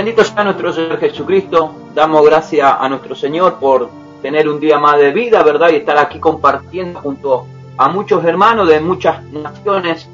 Bendito sea nuestro Señor Jesucristo. Damos gracias a nuestro Señor por tener un día más de vida, ¿verdad? Y estar aquí compartiendo junto a muchos hermanos de muchas naciones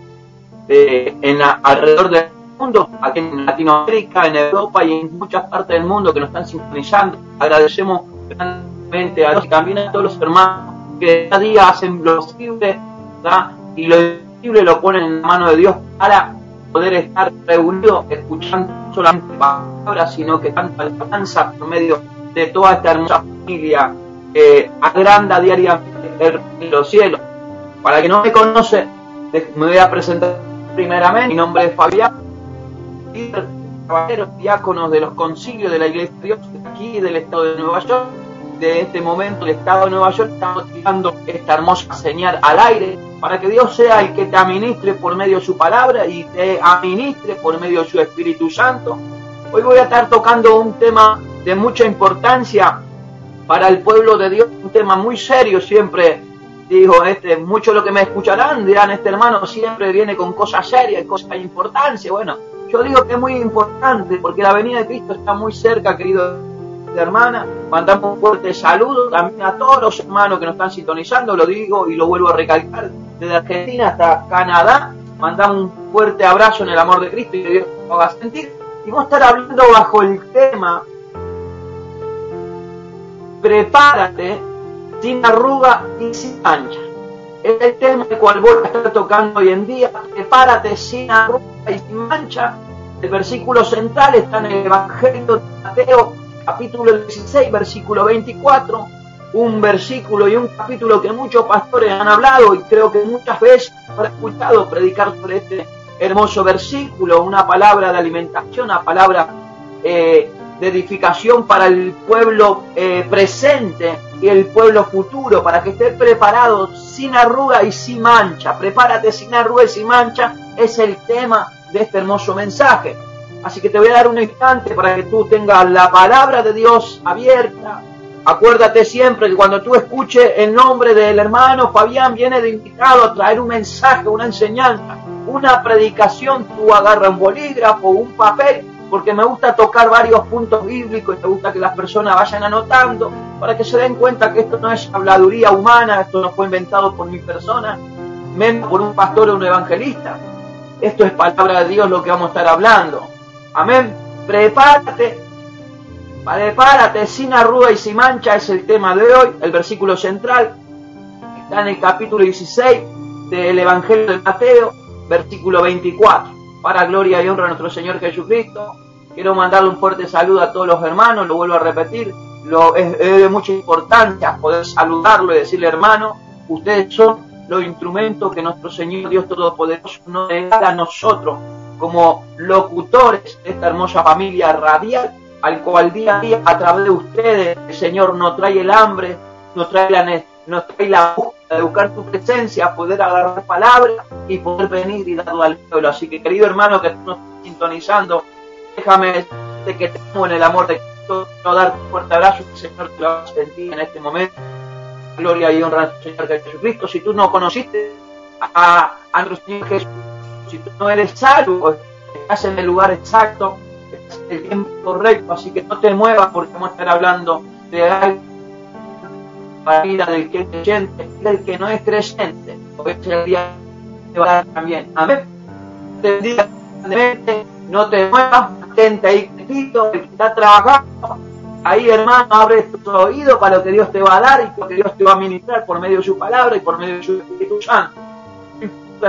alrededor del mundo, aquí en Latinoamérica, en Europa y en muchas partes del mundo que nos están sintonizando. Agradecemos grandemente a Dios y también a todos los hermanos que cada día hacen lo posible, ¿verdad? Y lo imposible lo ponen en la mano de Dios para poder estar reunidos escuchando no solamente palabras, sino que tanta alabanza por medio de toda esta hermosa familia que agranda diariamente en los cielos. Para que no me conoce, me voy a presentar primeramente. Mi nombre es Fabián, líder, caballero, diáconos de los concilios de la Iglesia de Dios de aquí del estado de Nueva York. De este momento, el estado de Nueva York estamos tirando esta hermosa señal al aire para que Dios sea el que te administre por medio de su palabra y te administre por medio de su Espíritu Santo. Hoy voy a estar tocando un tema de mucha importancia para el pueblo de Dios, un tema muy serio. Siempre digo, muchos lo que me escucharán dirán, este hermano siempre viene con cosas serias, cosas de importancia. Bueno, yo digo que es muy importante porque la venida de Cristo está muy cerca, querido hermana. Mandamos un fuerte saludo también a todos los hermanos que nos están sintonizando, lo digo y lo vuelvo a recalcar, desde Argentina hasta Canadá. Mandamos un fuerte abrazo en el amor de Cristo y que Dios lo haga sentir. Y vamos a estar hablando bajo el tema prepárate sin arruga y sin mancha. Es el tema el cual voy a estar tocando hoy en día. Prepárate sin arruga y sin mancha. El versículo central está en el Evangelio de Mateo, capítulo 16, versículo 24, un versículo y un capítulo que muchos pastores han hablado y creo que muchas veces han escuchado predicar sobre este hermoso versículo, una palabra de alimentación, una palabra de edificación para el pueblo presente y el pueblo futuro, para que esté preparado sin arruga y sin mancha. Prepárate sin arruga y sin mancha es el tema de este hermoso mensaje. Así que te voy a dar un instante para que tú tengas la palabra de Dios abierta. Acuérdate siempre que cuando tú escuches el nombre del hermano Fabián, viene de invitado a traer un mensaje, una enseñanza, una predicación. Tú agarra un bolígrafo, un papel, porque me gusta tocar varios puntos bíblicos y me gusta que las personas vayan anotando para que se den cuenta que esto no es habladuría humana, esto no fue inventado por mi persona, menos por un pastor o un evangelista. Esto es palabra de Dios lo que vamos a estar hablando. Amén. Prepárate sin arruga y sin mancha es el tema de hoy. El versículo central está en el capítulo 16 del Evangelio de Mateo, versículo 24. Para gloria y honra a nuestro Señor Jesucristo. Quiero mandarle un fuerte saludo a todos los hermanos, lo vuelvo a repetir. Es de mucha importancia poder saludarlo y decirle, hermano, ustedes son los instrumentos que nuestro Señor Dios Todopoderoso nos regala a nosotros como locutores de esta hermosa familia radial, al cual día a día a través de ustedes el Señor nos trae el hambre, nos trae la búsqueda de buscar tu presencia, poder agarrar palabras y poder venir y darlo al pueblo. Así que, querido hermano que nos estás sintonizando, déjame decirte que te amo en el amor de Cristo, no darte un fuerte abrazo, que el Señor te lo va a sentir en este momento. Gloria y honra al Señor Jesucristo. Si tú no conociste a nuestro Señor Jesús, si tú no eres salvo, estás en el lugar exacto, estás en el tiempo correcto, así que no te muevas porque vamos a estar hablando de algo para la vida del que es creyente y del que no es creyente, porque es el día que va a dar también. Amén. Te bendiga grandemente, no te muevas, atente ahí, el que está trabajando. Ahí, hermano, abre tus oídos para lo que Dios te va a dar y lo que Dios te va a ministrar por medio de su palabra y por medio de su Espíritu Santo.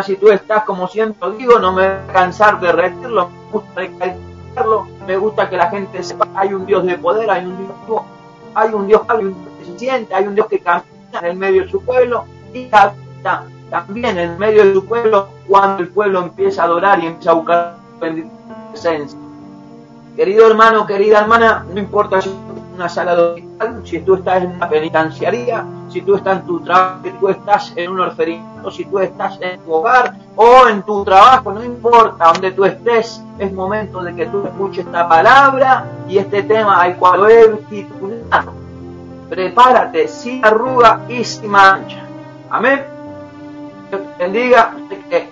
Si tú estás, como siempre digo, no me voy a cansar de repetirlo, me gusta recalcarlo, me gusta que la gente sepa, hay un Dios de poder, hay un Dios vivo, hay un Dios que se siente, hay un Dios que camina en el medio de su pueblo y habita también en el medio de su pueblo cuando el pueblo empieza a adorar y empieza a buscar su presencia. Querido hermano, querida hermana, no importa si estás en una sala de hospital, si tú estás en una penitenciaría, si tú estás en tu trabajo, si tú estás en un orfanato, si tú estás en tu hogar o en tu trabajo, no importa donde tú estés, es momento de que tú escuches esta palabra y este tema al cual he titulado: prepárate sin arruga y sin mancha. Amén. Dios te bendiga, que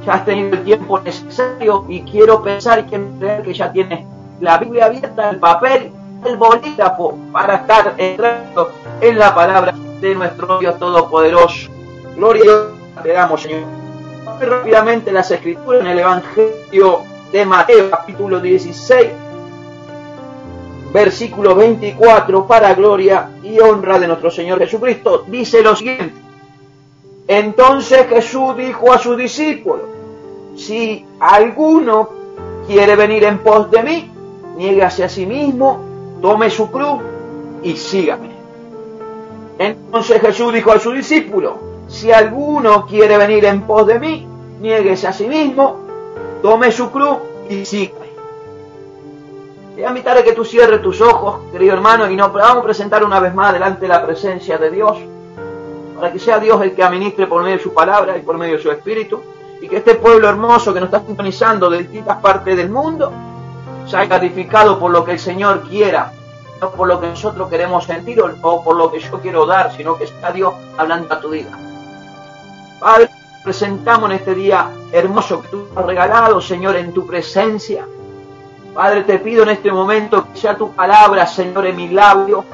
ya has tenido el tiempo necesario y quiero pensar y quiero creer que ya tienes la Biblia abierta, el papel, el bolígrafo, para estar entrando en la palabra de nuestro Dios Todopoderoso. Gloria a Dios, te damos, Señor. Muy rápidamente las escrituras en el Evangelio de Mateo, capítulo 16, versículo 24, para gloria y honra de nuestro Señor Jesucristo, dice lo siguiente: entonces Jesús dijo a sus discípulos, si alguno quiere venir en pos de mí, niégase a sí mismo, tome su cruz y sígame. Entonces Jesús dijo a sus discípulos, si alguno quiere venir en pos de mí, niéguese a sí mismo, tome su cruz y sígame. Te voy a invitar a que tú cierres tus ojos, querido hermano, y nos vamos a presentar una vez más delante de la presencia de Dios, para que sea Dios el que administre por medio de su palabra y por medio de su espíritu, y que este pueblo hermoso que nos está sintonizando de distintas partes del mundo sea edificado por lo que el Señor quiera, no por lo que nosotros queremos sentir o por lo que yo quiero dar, sino que sea Dios hablando a tu vida. Padre, presentamos en este día hermoso que tú has regalado, Señor, en tu presencia. Padre, te pido en este momento que sea tu palabra, Señor, en mis labios,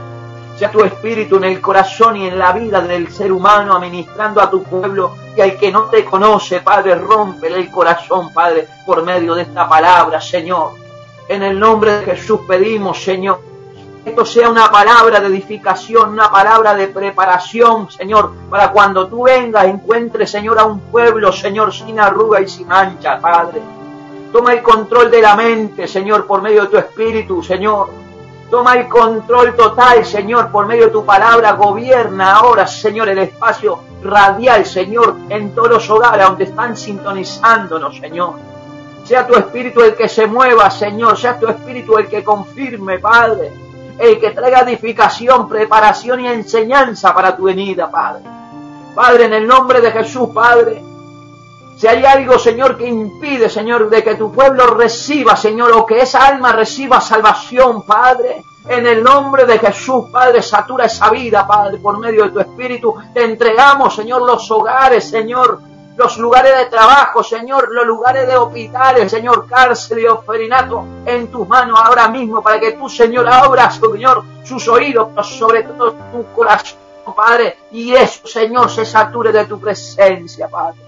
sea tu espíritu en el corazón y en la vida del ser humano, administrando a tu pueblo, y al que no te conoce, Padre, rómpele el corazón, Padre, por medio de esta palabra, Señor. En el nombre de Jesús pedimos, Señor, que esto sea una palabra de edificación, una palabra de preparación, Señor, para cuando tú vengas, encuentres, Señor, a un pueblo, Señor, sin arruga y sin mancha, Padre. Toma el control de la mente, Señor, por medio de tu espíritu, Señor. Toma el control total, Señor, por medio de tu palabra. Gobierna ahora, Señor, el espacio radial, Señor, en todos los hogares donde están sintonizándonos, Señor. Sea tu espíritu el que se mueva, Señor. Sea tu espíritu el que confirme, Padre. El que traiga edificación, preparación y enseñanza para tu venida, Padre. Padre, en el nombre de Jesús, Padre. Si hay algo, Señor, que impide, Señor, de que tu pueblo reciba, Señor, o que esa alma reciba salvación, Padre, en el nombre de Jesús, Padre, satura esa vida, Padre, por medio de tu Espíritu. Te entregamos, Señor, los hogares, Señor, los lugares de trabajo, Señor, los lugares de hospitales, Señor, cárcel y orfanato, en tus manos ahora mismo, para que tú, Señor, abras, Señor, sus oídos, pero sobre todo tu corazón, Padre, y eso, Señor, se sature de tu presencia, Padre.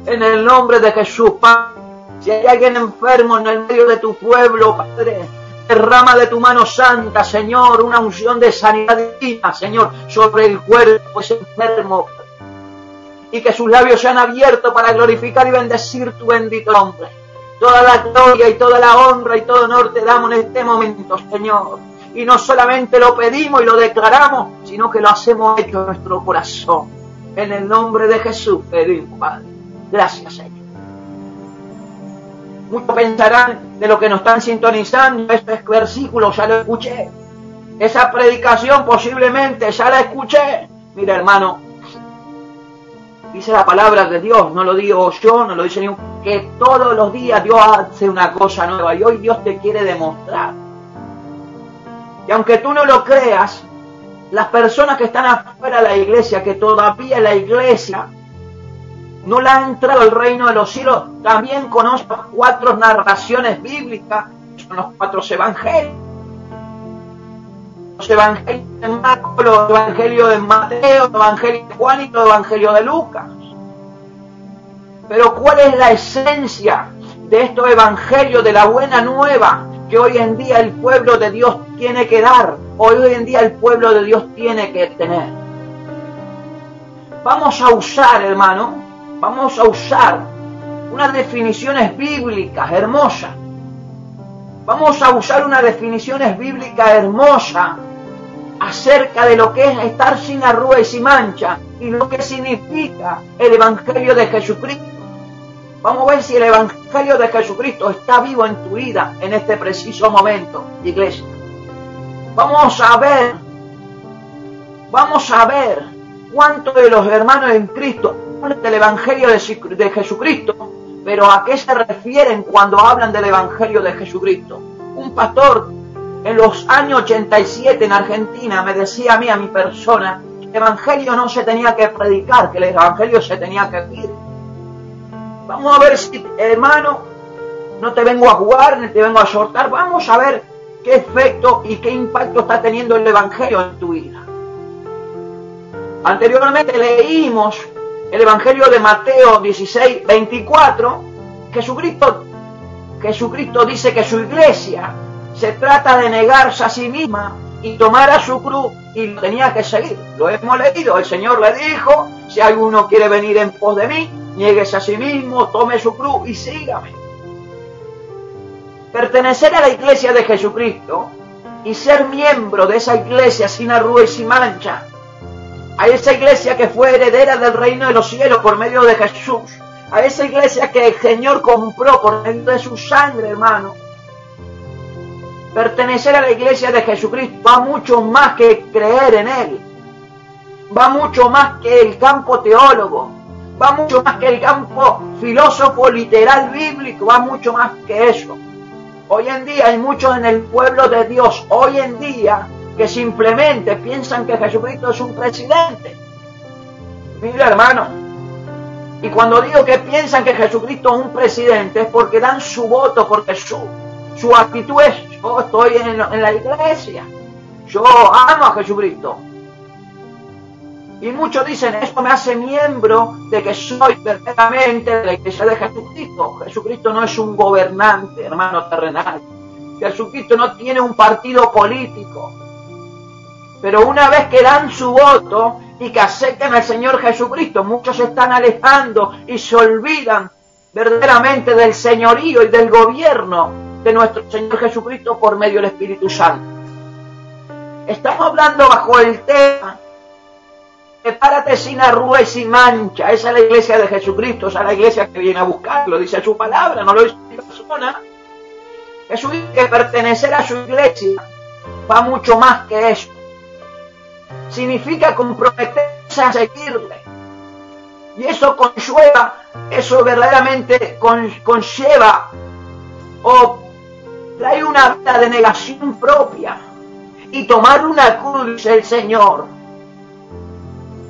En el nombre de Jesús, Padre, si hay alguien enfermo en el medio de tu pueblo, Padre, derrama de tu mano santa, Señor, una unción de sanidad divina, Señor, sobre el cuerpo ese enfermo, y que sus labios sean abiertos para glorificar y bendecir tu bendito nombre. Toda la gloria y toda la honra y todo honor te damos en este momento, Señor. Y no solamente lo pedimos y lo declaramos, sino que lo hacemos hecho en nuestro corazón. En el nombre de Jesús pedimos, Padre. Gracias, Señor. Muchos pensarán de lo que nos están sintonizando, este versículo ya lo escuché. Esa predicación posiblemente ya la escuché. Mira, hermano, dice la palabra de Dios, no lo digo yo, no lo dice ningún, que todos los días Dios hace una cosa nueva y hoy Dios te quiere demostrar. Y aunque tú no lo creas, las personas que están afuera de la iglesia, que todavía la iglesia no le ha entrado el reino de los cielos, también conocen las 4 narraciones bíblicas, son los 4 evangelios. Los evangelios de Marcos, los evangelios de Mateo, los evangelios de Juan y los evangelios de Lucas. Pero ¿cuál es la esencia de estos evangelios de la buena nueva que hoy en día el pueblo de Dios tiene que dar? Hoy en día el pueblo de Dios tiene que tener. Vamos a usar, hermano, vamos a usar unas definiciones bíblicas hermosas. Vamos a usar unas definiciones bíblicas hermosas acerca de lo que es estar sin arruga y sin mancha y lo que significa el Evangelio de Jesucristo. Vamos a ver si el Evangelio de Jesucristo está vivo en tu vida en este preciso momento, iglesia. Vamos a ver cuántos de los hermanos en Cristo hablan del Evangelio de Jesucristo, pero ¿a qué se refieren cuando hablan del Evangelio de Jesucristo? Un pastor en los años 87 en Argentina me decía a mí, a mi persona, que el Evangelio no se tenía que predicar, que el Evangelio se tenía que vivir. Vamos a ver si, hermano, No te vengo a jugar, ni te vengo a exhortar. Vamos a ver qué efecto y qué impacto está teniendo el Evangelio en tu vida. Anteriormente leímos el Evangelio de Mateo 16, 24. Jesucristo dice que su iglesia se trata de negarse a sí misma y tomar a su cruz, y lo tenía que seguir. Lo hemos leído. El Señor le dijo: si alguno quiere venir en pos de mí, niéguese a sí mismo, tome su cruz y sígame. Pertenecer a la iglesia de Jesucristo y ser miembro de esa iglesia sin arruga y sin mancha, a esa iglesia que fue heredera del reino de los cielos por medio de Jesús, a esa iglesia que el Señor compró por medio de su sangre, hermano. Pertenecer a la iglesia de Jesucristo va mucho más que creer en Él, va mucho más que el campo teólogo, va mucho más que el campo filósofo literal bíblico, va mucho más que eso. Hoy en día hay muchos en el pueblo de Dios, hoy en día, que simplemente piensan que Jesucristo es un presidente. Mira, hermano, y cuando digo que piensan que Jesucristo es un presidente, es porque dan su voto por Jesús. Su actitud es: yo estoy en la iglesia, yo amo a Jesucristo. Y muchos dicen: esto me hace miembro de que soy verdaderamente de la iglesia de Jesucristo. Jesucristo no es un gobernante, hermano, terrenal. Jesucristo no tiene un partido político. Pero una vez que dan su voto y que acepten al Señor Jesucristo, muchos se están alejando y se olvidan verdaderamente del señorío y del gobierno de nuestro Señor Jesucristo por medio del Espíritu Santo. Estamos hablando bajo el tema: prepárate sin arruga y sin mancha. Esa es la iglesia de Jesucristo, esa es la iglesia que viene a buscarlo, dice su palabra, no lo dice mi persona. Jesús dice que pertenecer a su iglesia va mucho más que eso. Significa comprometerse a seguirle. Y eso conlleva, eso verdaderamente conlleva o trae una vida de negación propia y tomar una cruz, dice el Señor.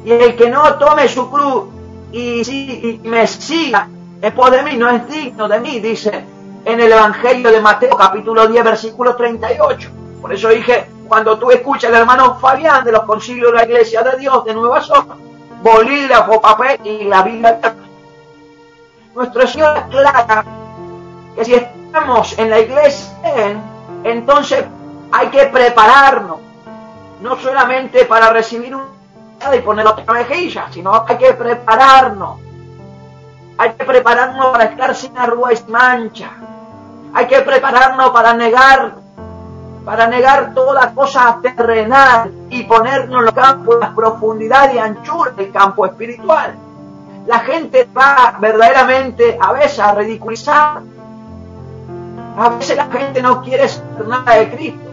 Y el que no tome su cruz y me siga en pos de mí, no es digno de mí, dice en el Evangelio de Mateo capítulo 10 versículo 38. Por eso dije, cuando tú escuchas al hermano Fabián de los concilios de la Iglesia de Dios de Nueva York, bolígrafo, papel y la Biblia, nuestro Señor aclara que si estamos en la iglesia, entonces hay que prepararnos, no solamente para recibir un y ponerlo en la mejilla, sino hay que prepararnos. Hay que prepararnos para estar sin arruga y sin mancha. Hay que prepararnos para negar toda cosa terrenal y ponernos en los campos, en las profundidades y anchuras del campo espiritual. La gente va verdaderamente a veces a ridiculizar. A veces la gente no quiere saber nada de Cristo.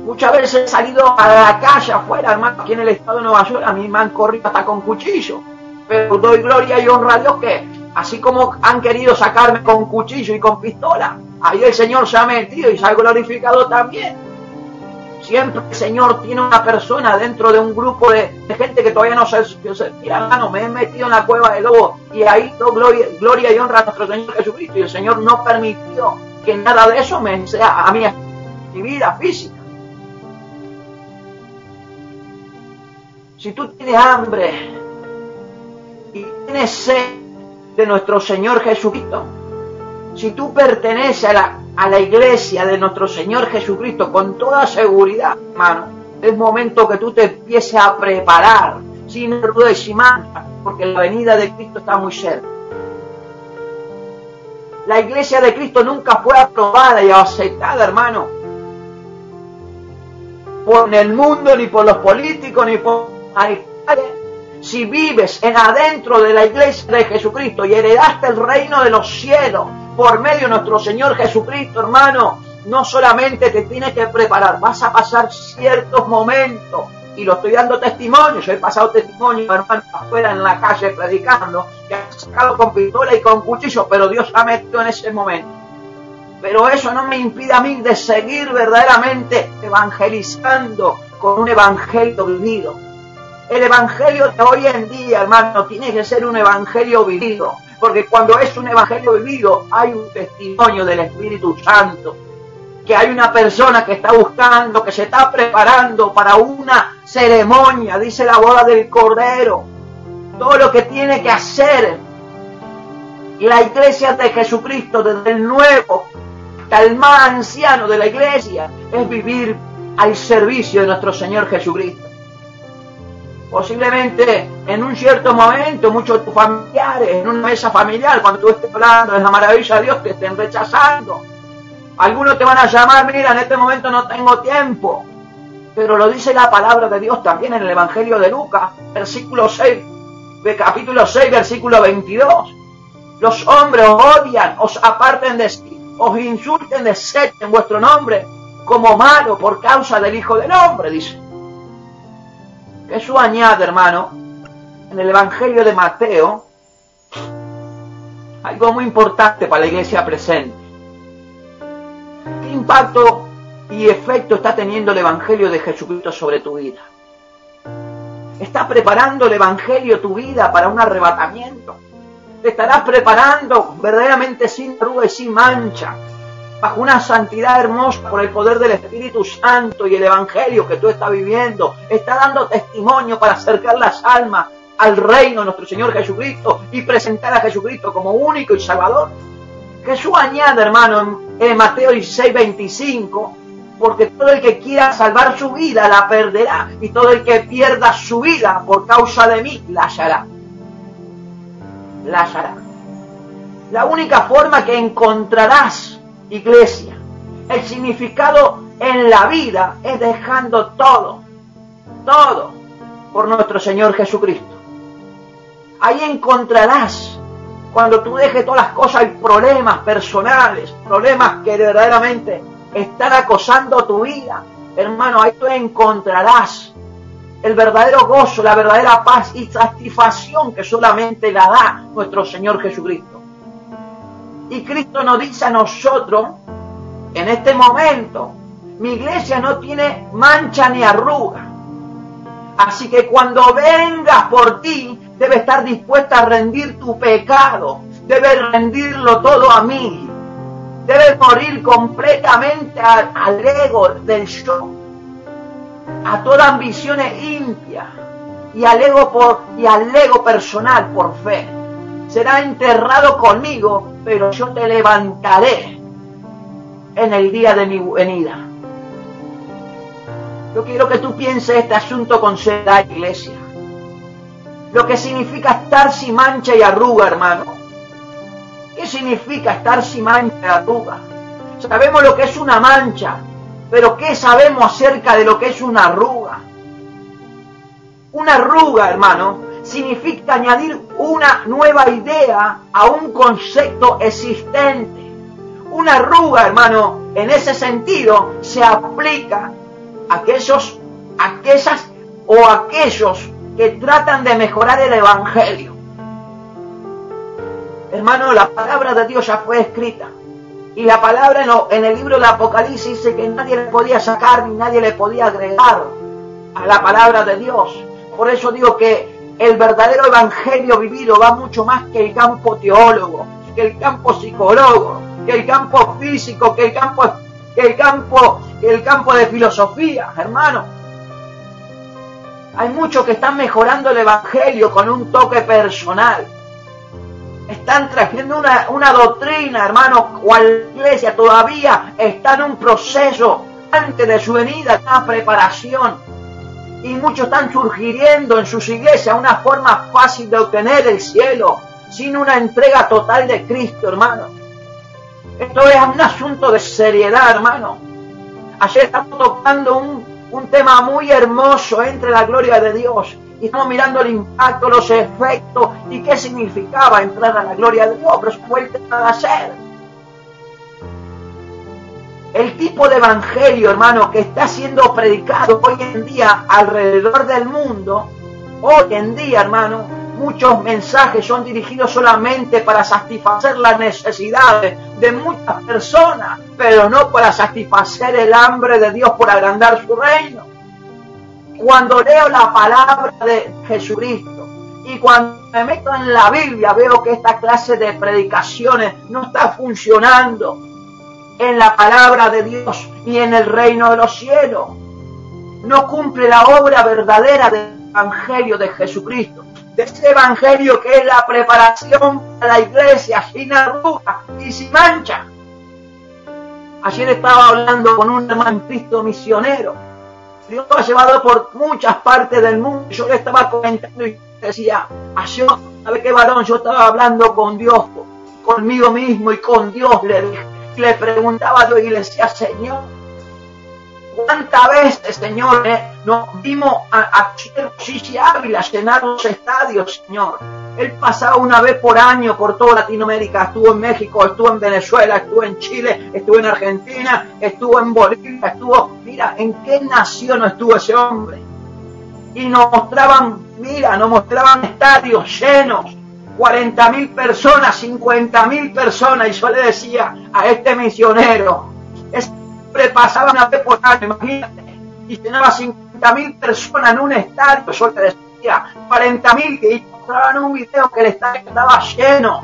Muchas veces he salido a la calle afuera, hermano, aquí en el estado de Nueva York, a mí me han corrido hasta con cuchillo. Pero doy gloria y honra a Dios que, así como han querido sacarme con cuchillo y con pistola, ahí el Señor se ha metido y se ha glorificado también. Siempre el Señor tiene una persona dentro de un grupo de gente que todavía no se mira, hermano, me he metido en la cueva de lobo y ahí doy gloria y honra a nuestro Señor Jesucristo. Y el Señor no permitió que nada de eso me sea a mí, mi vida física. Si tú tienes hambre y tienes sed de nuestro Señor Jesucristo, si tú perteneces a la iglesia de nuestro Señor Jesucristo con toda seguridad, hermano, es momento que tú te empieces a preparar sin duda y sin mancha, porque la venida de Cristo está muy cerca. La iglesia de Cristo nunca fue aprobada y aceptada, hermano, por el mundo, ni por los políticos, ni por si vives en adentro de la iglesia de Jesucristo y heredaste el reino de los cielos por medio de nuestro Señor Jesucristo, hermano, no solamente te tienes que preparar, vas a pasar ciertos momentos, y lo estoy dando testimonio, yo he pasado testimonio, hermano, afuera en la calle predicando, que han sacado con pistola y con cuchillo, pero Dios ha metido en ese momento. Pero eso no me impide a mí de seguir verdaderamente evangelizando con un evangelio vivido. El evangelio de hoy en día, hermano, tiene que ser un evangelio vivido. Porque cuando es un evangelio vivido, hay un testimonio del Espíritu Santo. Que hay una persona que está buscando, que se está preparando para una ceremonia, dice la boda del Cordero. Todo lo que tiene que hacer la iglesia de Jesucristo, desde el nuevo hasta el más anciano de la iglesia, es vivir al servicio de nuestro Señor Jesucristo. Posiblemente en un cierto momento muchos de tus familiares, en una mesa familiar, cuando tú estés hablando de la maravilla de Dios, te estén rechazando. Algunos te van a llamar, mira, en este momento no tengo tiempo. Pero lo dice la palabra de Dios también en el Evangelio de Lucas, versículo 6, de capítulo 6, versículo 22. Los hombres os odian, os aparten de sí, os insulten, desechen vuestro nombre como malo por causa del Hijo del Hombre, dice. Jesús añade, hermano, en el Evangelio de Mateo, algo muy importante para la iglesia presente. ¿Qué impacto y efecto está teniendo el Evangelio de Jesucristo sobre tu vida? ¿Está preparando el Evangelio tu vida para un arrebatamiento? ¿Te estarás preparando verdaderamente sin arruga y sin mancha, bajo una santidad hermosa por el poder del Espíritu Santo y el Evangelio que tú estás viviendo? ¿Está dando testimonio para acercar las almas al reino de nuestro Señor Jesucristo y presentar a Jesucristo como único y Salvador? Jesús añade, hermano, en Mateo 16, 25, porque todo el que quiera salvar su vida la perderá, y todo el que pierda su vida por causa de mí la hallará. La hallará. La única forma que encontrarás, iglesia, el significado en la vida es dejando todo por nuestro Señor Jesucristo. Ahí encontrarás, cuando tú dejes todas las cosas y problemas personales, problemas que verdaderamente están acosando tu vida, hermano, ahí tú encontrarás el verdadero gozo, la verdadera paz y satisfacción que solamente la da nuestro Señor Jesucristo. Y Cristo nos dice a nosotros, en este momento, mi iglesia no tiene mancha ni arruga. Así que cuando vengas por ti, debes estar dispuesta a rendir tu pecado, debes rendirlo todo a mí, debes morir completamente al ego del yo, a toda ambición impia y al ego personal por fe. Será enterrado conmigo, pero yo te levantaré en el día de mi venida. Yo quiero que tú pienses este asunto con seriedad, iglesia. Lo que significa estar sin mancha y arruga, hermano. ¿Qué significa estar sin mancha y arruga? Sabemos lo que es una mancha, pero ¿qué sabemos acerca de lo que es una arruga? Una arruga, hermano, significa añadir una nueva idea a un concepto existente. Una arruga, hermano, en ese sentido se aplica a aquellos que tratan de mejorar el Evangelio. Hermano, la palabra de Dios ya fue escrita. Y la palabra en el libro del Apocalipsis dice que nadie le podía sacar ni nadie le podía agregar a la palabra de Dios. Por eso digo que el verdadero Evangelio vivido va mucho más que el campo teólogo, que el campo psicólogo, que el campo físico, que el campo de filosofía, hermano. Hay muchos que están mejorando el Evangelio con un toque personal. Están trayendo una doctrina, hermano, cual iglesia todavía está en un proceso antes de su venida, una preparación. Y muchos están surgiendo en sus iglesias una forma fácil de obtener el cielo, sin una entrega total de Cristo, hermano. Esto es un asunto de seriedad, hermano. Ayer estamos tocando un tema muy hermoso entre la gloria de Dios. Y estamos mirando el impacto, los efectos y qué significaba entrar a la gloria de Dios. Pero eso fue el tema de ayer. El tipo de evangelio, hermano, que está siendo predicado hoy en día alrededor del mundo, hoy en día, hermano, muchos mensajes son dirigidos solamente para satisfacer las necesidades de muchas personas, pero no para satisfacer el hambre de Dios por agrandar su reino. Cuando leo la palabra de Jesucristo, Y cuando me meto en la Biblia veo que esta clase de predicaciones no está funcionando en la palabra de Dios ni en el reino de los cielos. No cumple la obra verdadera del Evangelio de Jesucristo. De ese Evangelio que es la preparación para la iglesia sin arruga y sin mancha. Ayer estaba hablando con un hermano Cristo misionero. Dios lo ha llevado por muchas partes del mundo. Yo le estaba comentando y decía, ayer, ¿sabe qué, varón? Yo estaba hablando con Dios, conmigo mismo y con Dios. Le preguntaba a Dios y le decía, Señor, ¿cuántas veces, Señor, nos vimos a Chichi Ávila llenar los estadios, Señor? Él pasaba una vez por año por toda Latinoamérica, estuvo en México, estuvo en Venezuela, estuvo en Chile, estuvo en Argentina, estuvo en Bolivia, estuvo, mira, ¿en qué nación no estuvo ese hombre? Y nos mostraban estadios llenos, 40.000 personas, 50.000 personas, y yo le decía a este misionero, pasaba una vez por año, imagínate, y llenaba 50.000 personas en un estadio. Yo te decía 40.000 que mostraban un video que el estadio estaba lleno.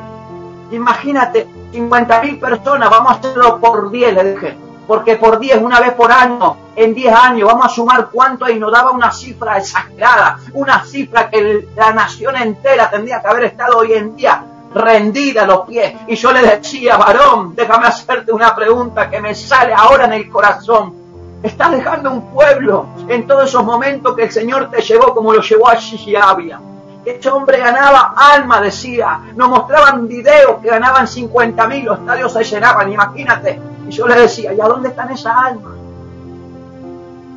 Imagínate, 50.000 personas, vamos a hacerlo por 10, le dije, porque por 10, una vez por año, en 10 años, vamos a sumar cuánto, y nos daba una cifra exagerada, una cifra que la nación entera tendría que haber estado hoy en día rendida a los pies. Y yo le decía, varón, déjame hacerte una pregunta que me sale ahora en el corazón. Estás dejando un pueblo en todos esos momentos que el Señor te llevó, como lo llevó a Chichi Ávila. Ese hombre ganaba alma, decía. Nos mostraban videos que ganaban 50.000, los estadios se llenaban, imagínate. Y yo le decía, ¿y a dónde están esas almas?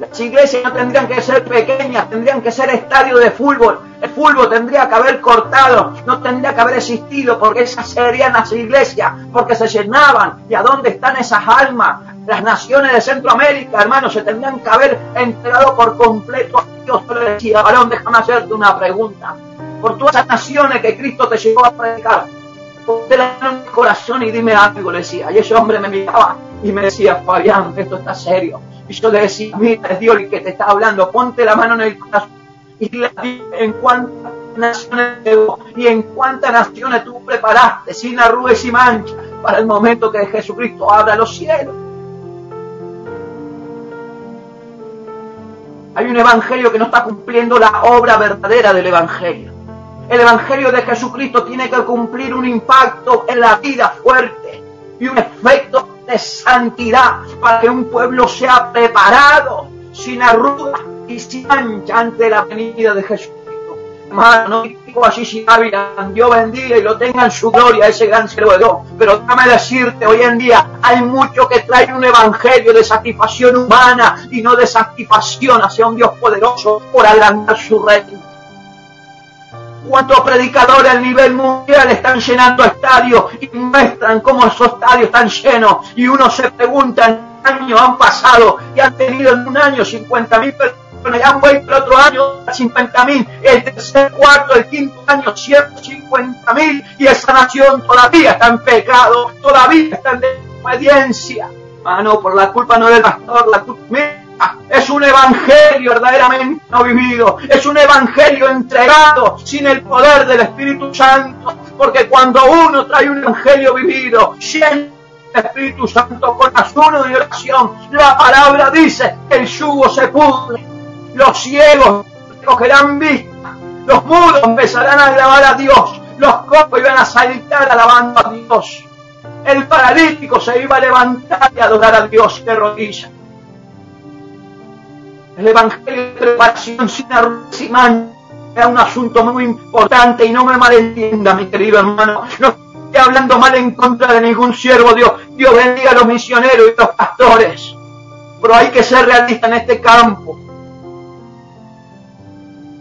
Las iglesias no tendrían que ser pequeñas, tendrían que ser estadios de fútbol. El fútbol tendría que haber cortado, no tendría que haber existido, porque esas serían las iglesias, porque se llenaban. ¿Y a dónde están esas almas? Las naciones de Centroamérica, hermanos, se tendrían que haber entregado por completo a Dios. Yo le decía, varón, déjame hacerte una pregunta. Por todas esas naciones que Cristo te llevó a predicar, ponte la mano en el corazón y dime algo, le decía. Y ese hombre me miraba y me decía, Fabián, esto está serio. Y yo le decía, mira, es Dios el que te está hablando, ponte la mano en el corazón y dile en cuántas naciones y en cuántas naciones tú preparaste sin arrugas y mancha para el momento que Jesucristo abra los cielos. Hay un evangelio que no está cumpliendo la obra verdadera del evangelio. El evangelio de Jesucristo tiene que cumplir un impacto en la vida fuerte y un efecto de santidad para que un pueblo sea preparado sin arrugas y sin mancha ante la venida de Jesucristo. Hermano, no digo así si Dios bendiga y lo tenga en su gloria ese gran siervo de Dios, pero déjame decirte, hoy en día hay mucho que trae un evangelio de satisfacción humana y no de satisfacción hacia un Dios poderoso por agrandar su reino. ¿Cuántos predicadores a nivel mundial están llenando estadios y muestran cómo esos estadios están llenos? Y uno se pregunta, en años han pasado y han tenido en un año 50.000 personas, y han vuelto el otro año a 50.000, el tercer, cuarto, el quinto año 150.000, y esa nación todavía está en pecado, todavía está en desobediencia. No, por la culpa no del pastor, la culpa mía. Es un evangelio verdaderamente no vivido, es un evangelio entregado sin el poder del Espíritu Santo, porque cuando uno trae un evangelio vivido, lleno del Espíritu Santo con ayuno y oración, la palabra dice que el yugo se pudre, los ciegos cogerán vista, los mudos empezarán a alabar a Dios, los cojos iban a saltar alabando a Dios, el paralítico se iba a levantar y a adorar a Dios de rodillas. El evangelio de preparación sin arrugas y mancha es un asunto muy importante, y no me malentienda, mi querido hermano. No estoy hablando mal en contra de ningún siervo. Dios bendiga a los misioneros y los pastores, pero hay que ser realista en este campo.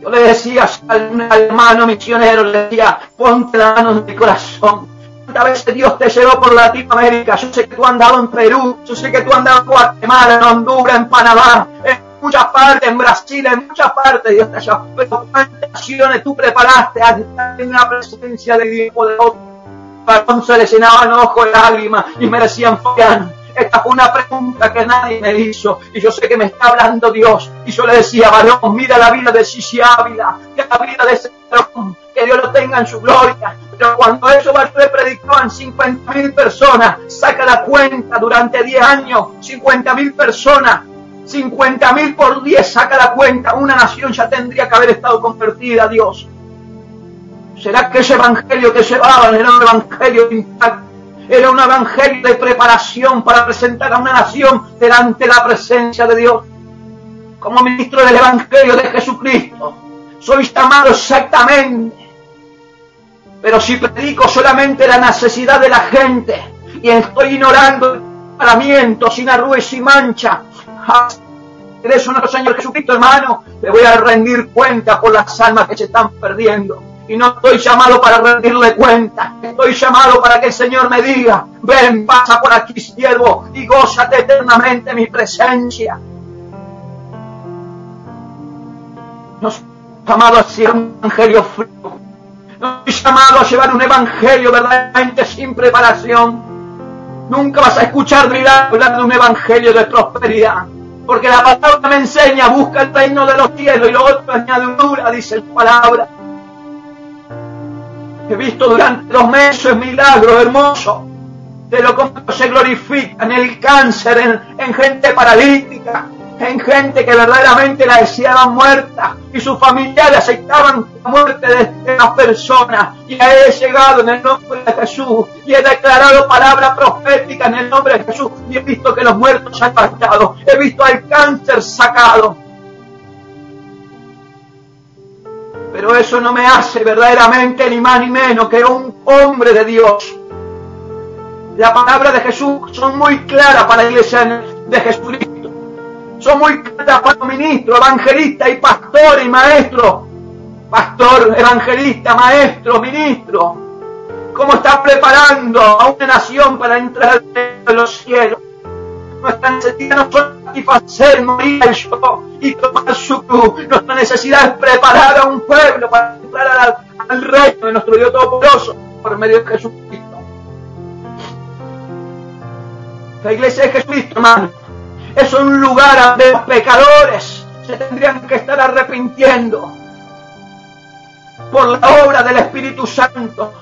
Yo le decía al hermano misionero, le decía, ponte la mano en el corazón. ¿Cuántas veces Dios te llevó por Latinoamérica? Yo sé que tú has andado en Perú, yo sé que tú has andado en Guatemala, en Honduras, en Panamá, en muchas partes, en Brasil, en muchas partes Dios te llevó. Pero ¿cuántas naciones tú preparaste a estar en la presencia de Dios poderoso? Varón, se le llenaban los ojos de lágrimas y me decían, Fabián, esta fue una pregunta que nadie me hizo, y yo sé que me está hablando Dios. Y yo le decía, varón, mira la vida de Chichi Ávila, mira la vida de ese varón que que Dios lo tenga en su gloria. Pero cuando eso va a ser predicado en 50.000 personas, saca la cuenta durante 10 años, 50.000 personas, 50.000 por 10, saca la cuenta, una nación ya tendría que haber estado convertida a Dios. ¿Será que ese evangelio que llevaban era un evangelio de impacto? Era un evangelio de preparación para presentar a una nación delante de la presencia de Dios. Como ministro del evangelio de Jesucristo, soy llamado exactamente. Pero si predico solamente la necesidad de la gente y estoy ignorando el preparamiento sin arruga y sin mancha, eres nuestro Señor Jesucristo, hermano, le voy a rendir cuenta por las almas que se están perdiendo. Y no estoy llamado para rendirle cuenta, estoy llamado para que el Señor me diga: ven, pasa por aquí, siervo, y gózate eternamente mi presencia. No estoy llamado a hacer un evangelio frío, no estoy llamado a llevar un evangelio verdaderamente sin preparación. Nunca vas a escuchar hablar de un evangelio de prosperidad, porque la palabra me enseña: busca el reino de los cielos y lo otro es añadidura, dice la palabra. He visto durante 2 meses milagros hermosos de lo como se glorifica en el cáncer, en gente paralítica, en gente que verdaderamente la deseaban muerta y sus familiares aceptaban la muerte de las personas. Y he llegado en el nombre de Jesús y he declarado palabra profética en el nombre de Jesús y he visto que los muertos se han levantado, he visto al cáncer sacado. Pero eso no me hace verdaderamente ni más ni menos que un hombre de Dios. La palabra de Jesús son muy claras para la iglesia de Jesucristo. Son muy claras para los ministros, evangelistas y pastores y maestros. Pastor, evangelista, maestro, ministro. ¿Cómo está preparando a una nación para entrar en los cielos? Nuestra necesidad no es satisfacer, morir el yo y tomar su cruz. Nuestra necesidad es preparar a un pueblo para entrar al reino de nuestro Dios Todopoderoso por medio de Jesucristo. La iglesia de Jesucristo, hermano, es un lugar donde los pecadores se tendrían que estar arrepintiendo por la obra del Espíritu Santo.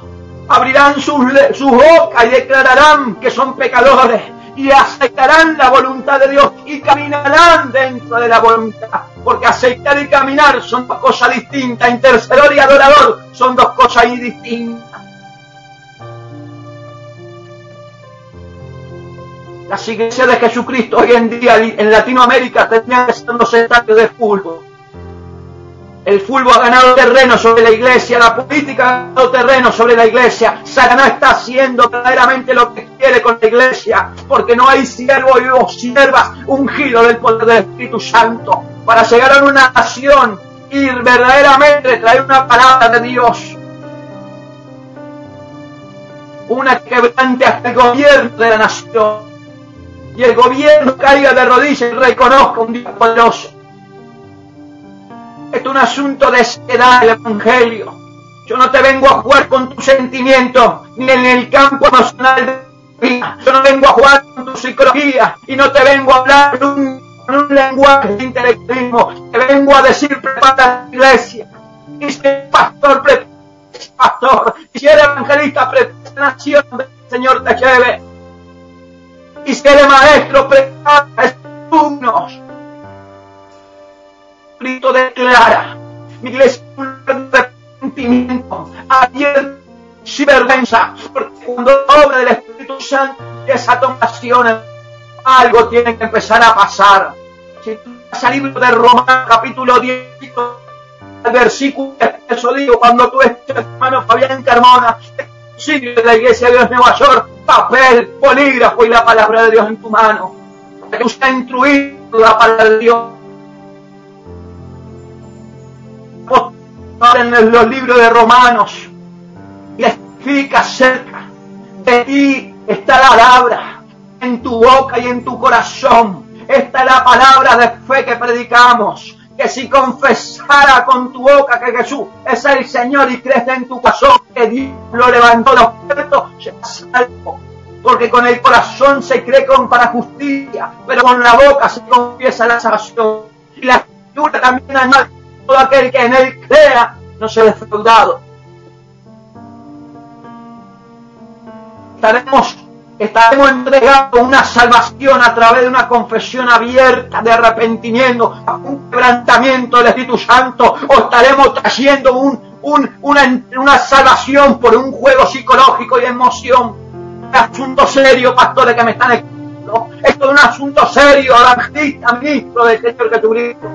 Abrirán sus bocas y declararán que son pecadores y aceptarán la voluntad de Dios y caminarán dentro de la voluntad, porque aceptar y caminar son 2 cosas distintas. Intercedor y adorador son 2 cosas distintas. Las iglesias de Jesucristo hoy en día en Latinoamérica tendrían que ser los estadios de fútbol. El fútbol ha ganado terreno sobre la iglesia, la política ha ganado terreno sobre la iglesia. Satanás está haciendo verdaderamente lo que quiere con la iglesia, porque no hay siervos o siervas ungidos del poder del Espíritu Santo para llegar a una nación y verdaderamente traer una palabra de Dios. Una que quebrante hasta el gobierno de la nación. Y el gobierno caiga de rodillas y reconozca un Dios poderoso. Esto es un asunto de seriedad del Evangelio. Yo no te vengo a jugar con tus sentimientos, ni en el campo emocional de tu vida. Yo no vengo a jugar con tu psicología, y no te vengo a hablar con un lenguaje de intelectualismo. Te vengo a decir: prepara la iglesia. Y si eres pastor, prepara pastor. Y si eres evangelista, prepara la nación donde el Señor te lleve. Y si eres maestro, prepara a estos alumnos. Cristo declara: mi iglesia es un lugar de arrepentimiento, abierto, sin vergüenza, porque cuando la obra del Espíritu Santo empieza a tomar acción, algo tiene que empezar a pasar. Si tú vas al libro de Romanos, capítulo 10, al versículo 10, eso digo: cuando tú estés, hermano Fabián Carmona, sitio de la iglesia de Dios Nueva York, papel, bolígrafo y la palabra de Dios en tu mano, para que usted instruir la palabra de Dios. En los libros de Romanos y explica cerca de ti está la palabra en tu boca y en tu corazón. Esta es la palabra de fe que predicamos, que si confesara con tu boca que Jesús es el Señor y crees en tu corazón que Dios lo levantó de los muertos, serás salvo. Porque con el corazón se cree para justicia, pero con la boca se confiesa la salvación. Y la Escritura también añade: todo aquel que en él crea no será defraudado. estaremos entregando una salvación a través de una confesión abierta de arrepentimiento, un quebrantamiento del Espíritu Santo, o estaremos trayendo una salvación por un juego psicológico y de emoción. Es un asunto serio, pastores que me están escuchando. Esto es un asunto serio, evangelista, ministro del Señor Jesucristo.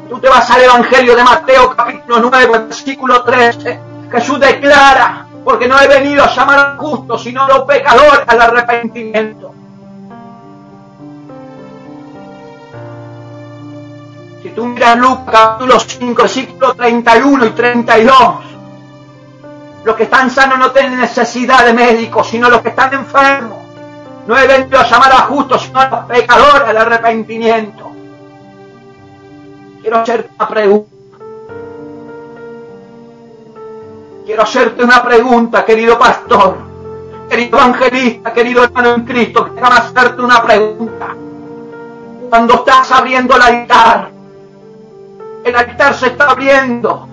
Tú te vas al Evangelio de Mateo, capítulo 9, versículo 13. Jesús declara: porque no he venido a llamar a justos, sino a los pecadores al arrepentimiento. Si tú miras Lucas, capítulo 5, versículos 31 y 32, los que están sanos no tienen necesidad de médicos, sino los que están enfermos. No he venido a llamar a justos, sino a los pecadores al arrepentimiento. Quiero hacerte una pregunta. Quiero hacerte una pregunta, querido pastor, querido evangelista, querido hermano en Cristo. Quiero hacerte una pregunta. Cuando estás abriendo el altar se está abriendo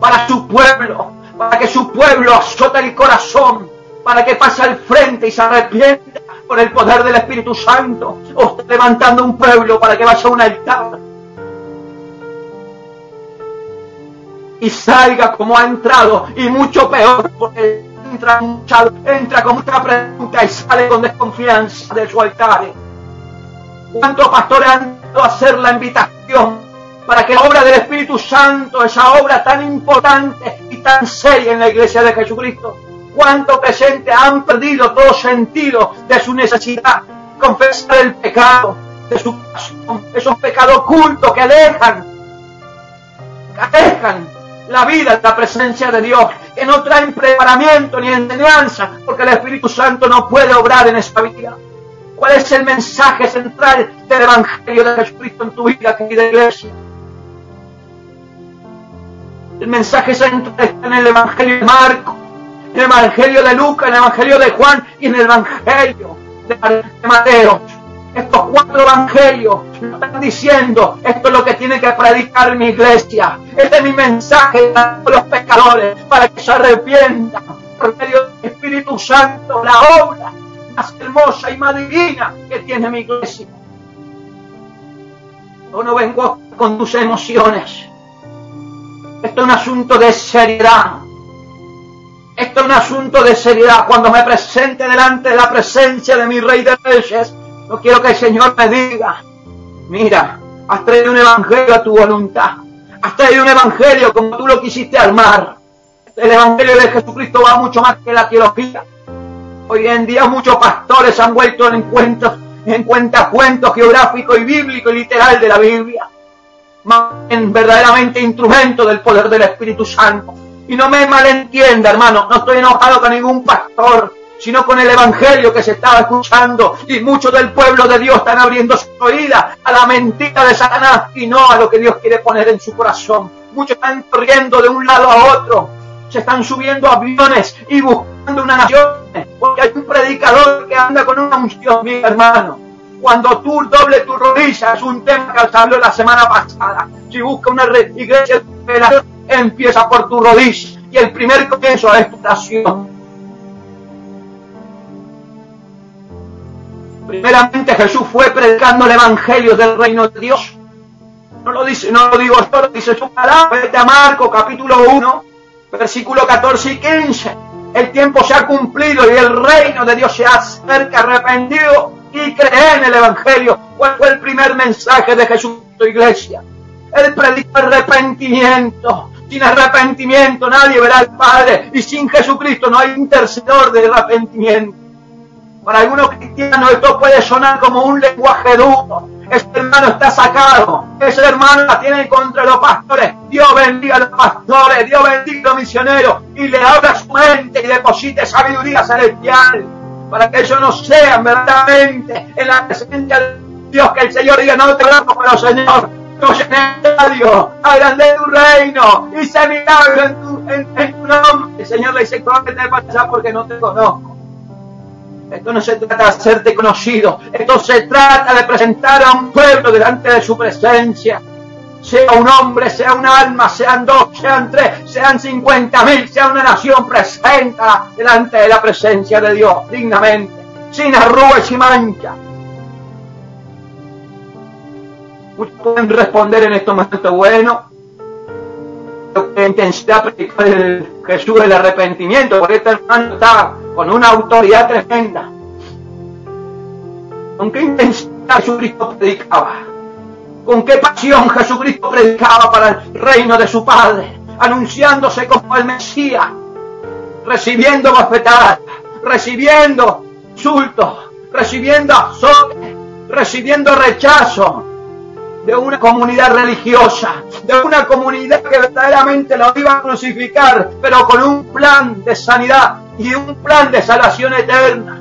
para su pueblo, para que su pueblo azote el corazón, para que pase al frente y se arrepienta por el poder del Espíritu Santo. O está levantando un pueblo para que vaya a un altar y salga como ha entrado, y mucho peor, porque entra con mucha pregunta y sale con desconfianza de su altar. ¿Cuántos pastores han dado a hacer la invitación para que la obra del Espíritu Santo, esa obra tan importante y tan seria en la iglesia de Jesucristo, cuántos creyentes han perdido todo sentido de su necesidad de confesar el pecado de su corazón, esos pecados ocultos que alejan la vida de la presencia de Dios, que no traen preparamiento ni enseñanza, porque el Espíritu Santo no puede obrar en esa vida? ¿Cuál es el mensaje central del Evangelio de Jesucristo en tu vida, querida iglesia? El mensaje central está en el Evangelio de Marcos, en el Evangelio de Lucas, en el Evangelio de Juan y en el Evangelio de Mateo. Estos 4 evangelios nos están diciendo: esto es lo que tiene que predicar mi iglesia. Este es mi mensaje a los pecadores, para que se arrepientan por medio del Espíritu Santo, la obra más hermosa y más divina que tiene mi iglesia. Yo no vengo con tus emociones. Esto es un asunto de seriedad. Esto es un asunto de seriedad. Cuando me presente delante de la presencia de mi Rey de Reyes, no quiero que el Señor me diga: mira, has traído un evangelio a tu voluntad, has traído un evangelio como tú lo quisiste armar. El evangelio de Jesucristo va mucho más que la teología. Hoy en día muchos pastores han vuelto en cuentacuentos geográfico y bíblico y literal de la Biblia, más en verdaderamente instrumento del poder del Espíritu Santo. Y no me malentienda, hermano, no estoy enojado con ningún pastor, sino con el evangelio que se estaba escuchando, y muchos del pueblo de Dios están abriendo su oída a la mentira de Satanás y no a lo que Dios quiere poner en su corazón. Muchos están corriendo de un lado a otro, se están subiendo aviones y buscando una nación, porque hay un predicador que anda con una unción, mi hermano. Cuando tú dobles tu rodilla, es un tema que se habló la semana pasada. Si busca una iglesia de revelación, empieza por tu rodilla, y el primer comienzo es tu oración. Primeramente Jesús fue predicando el evangelio del reino de Dios. No lo digo yo, lo dice su palabra. Vete a Marcos capítulo 1, versículo 14 y 15. El tiempo se ha cumplido y el reino de Dios se acerca. Arrepentido y cree en el evangelio. ¿Cuál fue el primer mensaje de Jesús en tu iglesia? Él predicó arrepentimiento. Sin arrepentimiento nadie verá al Padre, y sin Jesucristo no hay intercesor de arrepentimiento. Para algunos cristianos esto puede sonar como un lenguaje duro. Ese hermano está sacado, ese hermano la tiene contra los pastores. Dios bendiga a los pastores, Dios bendiga a los misioneros, y le abra su mente y deposite sabiduría celestial, para que ellos no sean verdaderamente en la presencia de Dios, que el Señor diga: no te conozco, pero Señor, yo llené el estadio, agrandé tu reino, hice milagro en tu nombre. El Señor le dice: córrete para allá porque no te conozco. Esto no se trata de hacerte conocido, esto se trata de presentar a un pueblo delante de su presencia. sea un hombre, sea un alma, sean dos, sean tres, sean 50.000, sea una nación, preséntala delante de la presencia de Dios dignamente, sin arrugas y mancha. Muchos pueden responder en estos momentos, bueno, ¿qué intensidad predicar el Jesús del arrepentimiento? Porque este hermano estaba con una autoridad tremenda. ¿Con qué intensidad Jesucristo predicaba? ¿Con qué pasión Jesucristo predicaba para el reino de su Padre? Anunciándose como el Mesías, recibiendo bofetadas, recibiendo insultos, recibiendo azotes, recibiendo rechazo de una comunidad religiosa, de una comunidad que verdaderamente lo iba a crucificar, pero con un plan de sanidad y un plan de salvación eterna.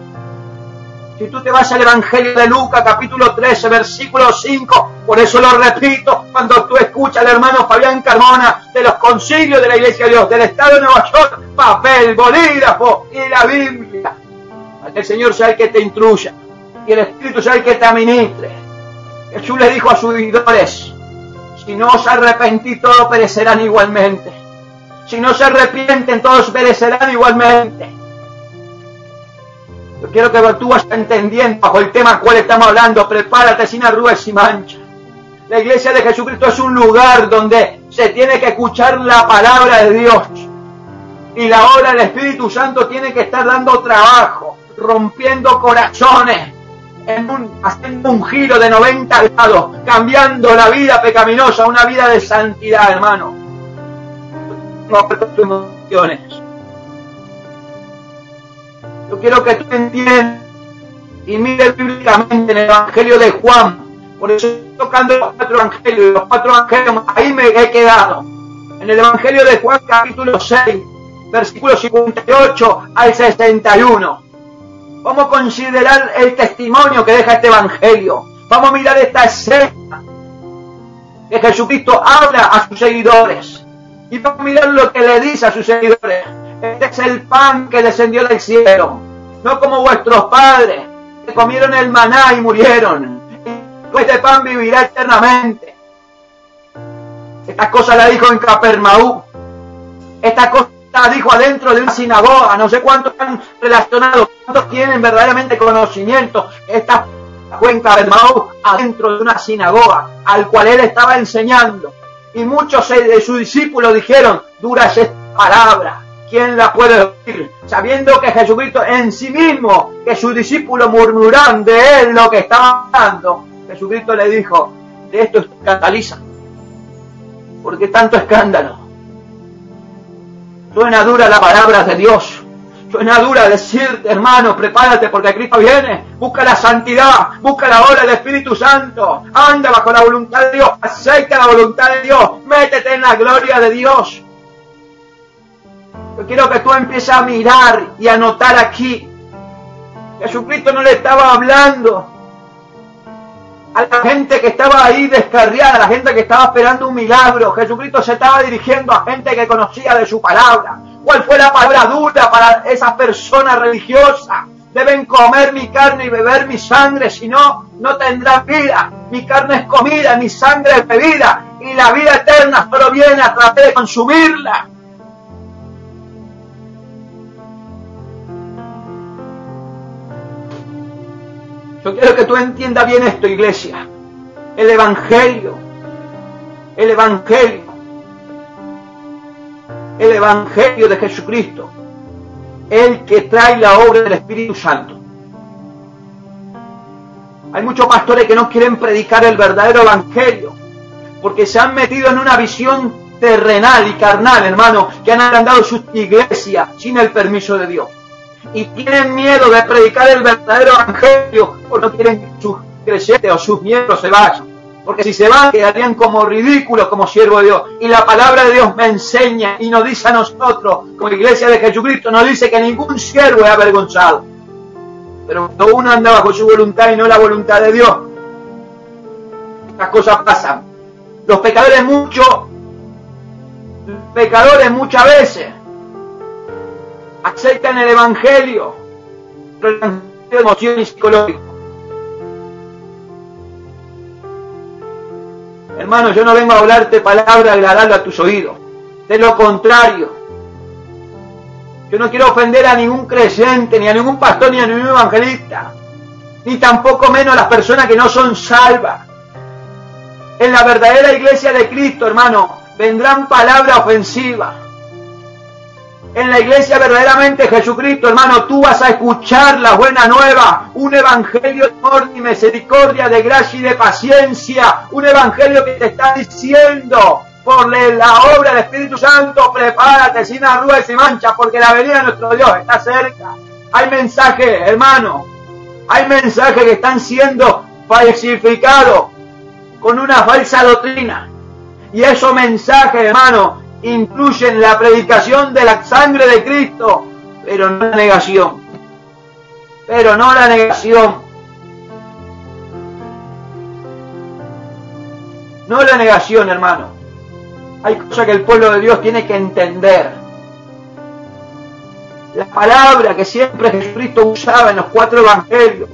Si tú te vas al Evangelio de Lucas, capítulo 13, versículo 5, por eso lo repito, cuando tú escuchas al hermano Fabián Carmona de los concilios de la Iglesia de Dios, del Estado de Nueva York, papel, bolígrafo y la Biblia, para que el Señor sea el que te instruya y el Espíritu sea el que te administre. Jesús le dijo a sus seguidores, si no os arrepentís, todos perecerán igualmente. Si no se arrepienten, todos perecerán igualmente. Yo quiero que tú vayas entendiendo bajo el tema al cual estamos hablando. Prepárate sin arrugas y manchas. La iglesia de Jesucristo es un lugar donde se tiene que escuchar la palabra de Dios. Y la obra del Espíritu Santo tiene que estar dando trabajo, rompiendo corazones, haciendo un giro de 90 grados, cambiando la vida pecaminosa a una vida de santidad, hermano. No tus emociones. Yo quiero que tú entiendas y mires bíblicamente en el Evangelio de Juan. Por eso estoy tocando los 4 evangelios, y los 4 evangelios ahí me he quedado. En el Evangelio de Juan, capítulo 6, versículos 58 al 61. Vamos a considerar el testimonio que deja este evangelio. Vamos a mirar esta escena que Jesucristo habla a sus seguidores. Y vamos a mirar lo que le dice a sus seguidores. Este es el pan que descendió del cielo. No como vuestros padres, que comieron el maná y murieron. Este pan vivirá eternamente. Esta cosa la dijo en Capernaum. Esta cosa la dijo adentro de una sinagoga. No sé cuántos han relacionado, cuántos tienen verdaderamente conocimiento. Esta fue en Capernaum, adentro de una sinagoga, al cual él estaba enseñando. Y muchos de sus discípulos dijeron, dura es esta palabra, ¿quién la puede oír? Sabiendo que Jesucristo en sí mismo, que sus discípulos murmuraban de él lo que estaba hablando, Jesucristo le dijo, de esto escandalizan. ¿Por qué tanto escándalo? Suena dura la palabra de Dios. Suena dura decirte, hermano, prepárate porque Cristo viene. Busca la santidad, busca la obra del Espíritu Santo. Anda bajo la voluntad de Dios, acepta la voluntad de Dios, métete en la gloria de Dios. Yo quiero que tú empieces a mirar y a notar aquí. Jesucristo no le estaba hablando a la gente que estaba ahí descarriada, a la gente que estaba esperando un milagro. Jesucristo se estaba dirigiendo a gente que conocía de su palabra. ¿Cuál fue la palabra dura para esas personas religiosas? Deben comer mi carne y beber mi sangre, si no, no tendrán vida. Mi carne es comida, mi sangre es bebida, y la vida eterna solo viene a través de consumirla. Yo quiero que tú entiendas bien esto, iglesia. El Evangelio de Jesucristo, el que trae la obra del Espíritu Santo. Hay muchos pastores que no quieren predicar el verdadero Evangelio, porque se han metido en una visión terrenal y carnal, hermano, que han agrandado su iglesia sin el permiso de Dios. Y tienen miedo de predicar el verdadero Evangelio, porque no quieren que sus creyentes o sus miembros se vayan. Porque si se van, quedarían como ridículos como siervos de Dios. Y la palabra de Dios me enseña y nos dice a nosotros, como iglesia de Jesucristo, nos dice que ningún siervo es avergonzado. Pero cuando uno anda bajo su voluntad y no la voluntad de Dios, estas cosas pasan. Los pecadores muchas veces aceptan el Evangelio, pero el Evangelio de emoción y psicológico. Hermano, yo no vengo a hablarte palabra agradable a tus oídos. De lo contrario. Yo no quiero ofender a ningún creyente, ni a ningún pastor, ni a ningún evangelista. Ni tampoco menos a las personas que no son salvas. En la verdadera iglesia de Cristo, hermano, vendrán palabras ofensivas. En la iglesia verdaderamente Jesucristo, hermano, tú vas a escuchar la buena nueva, un evangelio de amor y misericordia, de gracia y de paciencia, un evangelio que te está diciendo, por la obra del Espíritu Santo, prepárate sin arrugas y manchas, porque la venida de nuestro Dios está cerca. Hay mensajes, hermano, hay mensajes que están siendo falsificados con una falsa doctrina, y esos mensajes, hermano, incluyen la predicación de la sangre de Cristo, pero no la negación. Pero no la negación. No la negación, hermano. Hay cosas que el pueblo de Dios tiene que entender. La palabra que siempre Jesucristo usaba en los 4 evangelios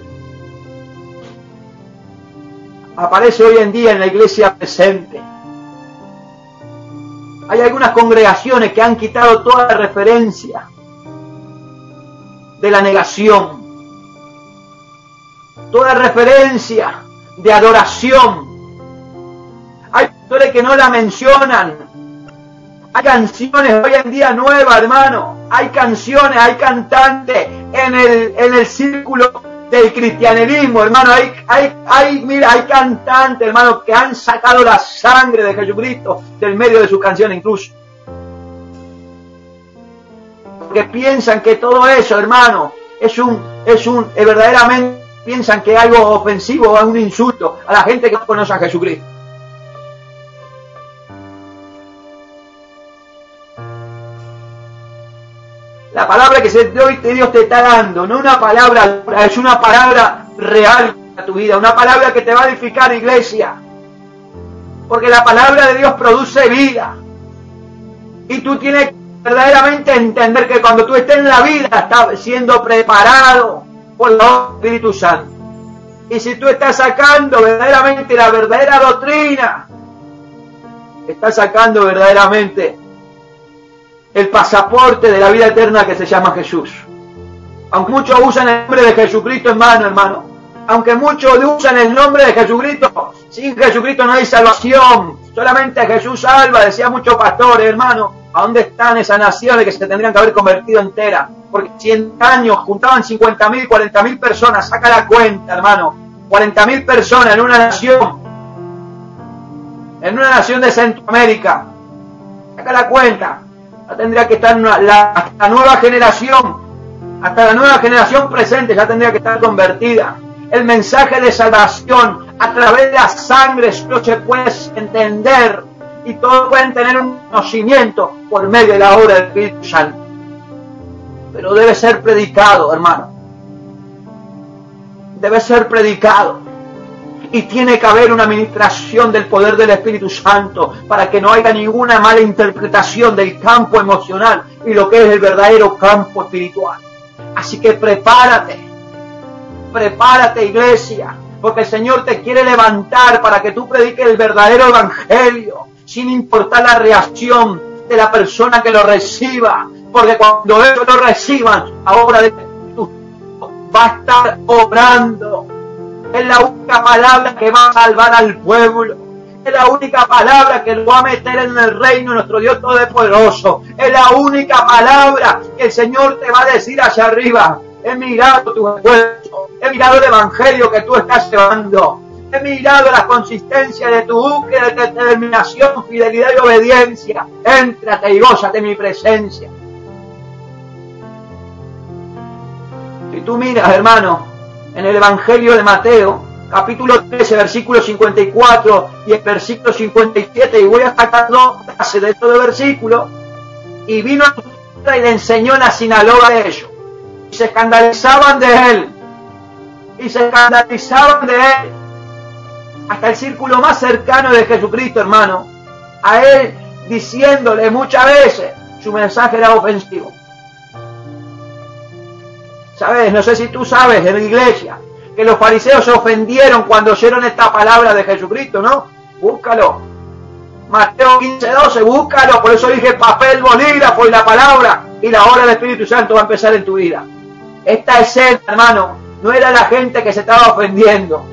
aparece hoy en día en la iglesia presente. Hay algunas congregaciones que han quitado toda referencia de la negación, toda referencia de adoración. Hay pastores que no la mencionan. Hay canciones hoy en día nuevas, hermano. Hay canciones, hay cantantes en el círculo del cristianismo, hermano. Hay cantantes, hermano, que han sacado la sangre de Jesucristo del medio de sus canciones incluso. Porque piensan que todo eso, hermano, verdaderamente piensan que es algo ofensivo o un insulto a la gente que no conoce a Jesucristo. La palabra que Dios te está dando, no una palabra, es una palabra real a tu vida, una palabra que te va a edificar, iglesia. Porque la palabra de Dios produce vida. Y tú tienes que verdaderamente entender que cuando tú estés en la vida, estás siendo preparado por el Espíritu Santo. Y si tú estás sacando verdaderamente la verdadera doctrina, estás sacando verdaderamente el pasaporte de la vida eterna que se llama Jesús. Aunque muchos usan el nombre de Jesucristo, hermano, aunque muchos usan el nombre de Jesucristo, sin Jesucristo no hay salvación, solamente Jesús salva, decía muchos pastores, hermano. ¿A dónde están esas naciones que se tendrían que haber convertido enteras? Porque 100 años juntaban 50.000, 40.000 personas, saca la cuenta, hermano, 40.000 personas en una nación de Centroamérica, saca la cuenta. Ya tendría que estar hasta la nueva generación presente ya tendría que estar convertida. El mensaje de salvación a través de la sangre solo se puede entender, y todos pueden tener un conocimiento por medio de la obra del Espíritu Santo. Pero debe ser predicado, hermano. Debe ser predicado. Y tiene que haber una administración del poder del Espíritu Santo para que no haya ninguna mala interpretación del campo emocional y lo que es el verdadero campo espiritual. Así que prepárate, iglesia, porque el Señor te quiere levantar para que tú prediques el verdadero evangelio, sin importar la reacción de la persona que lo reciba, porque cuando ellos lo reciban, la obra de Jesús va a estar obrando. Es la única palabra que va a salvar al pueblo. Es la única palabra que lo va a meter en el reino de nuestro Dios Todopoderoso. Es la única palabra que el Señor te va a decir hacia arriba. He mirado tu esfuerzo. He mirado el evangelio que tú estás llevando. He mirado la consistencia de tu búsqueda de determinación, fidelidad y obediencia. Éntrate y gózate en mi presencia. Si tú miras, hermano, en el Evangelio de Mateo, capítulo 13, versículo 54 y el versículo 57, y voy a sacar 2 frases de estos versículos, y vino a su tierra y le enseñó en la sinagoga de ellos, y se escandalizaban de él, hasta el círculo más cercano de Jesucristo, hermano, a él diciéndole muchas veces, su mensaje era ofensivo. ¿Sabes? No sé si tú sabes en la iglesia que los fariseos se ofendieron cuando oyeron esta palabra de Jesucristo, ¿no? Búscalo. Mateo 15:12, búscalo. Por eso dije papel, bolígrafo y la palabra. Y la obra del Espíritu Santo va a empezar en tu vida. Esta escena, hermano, no era la gente que se estaba ofendiendo.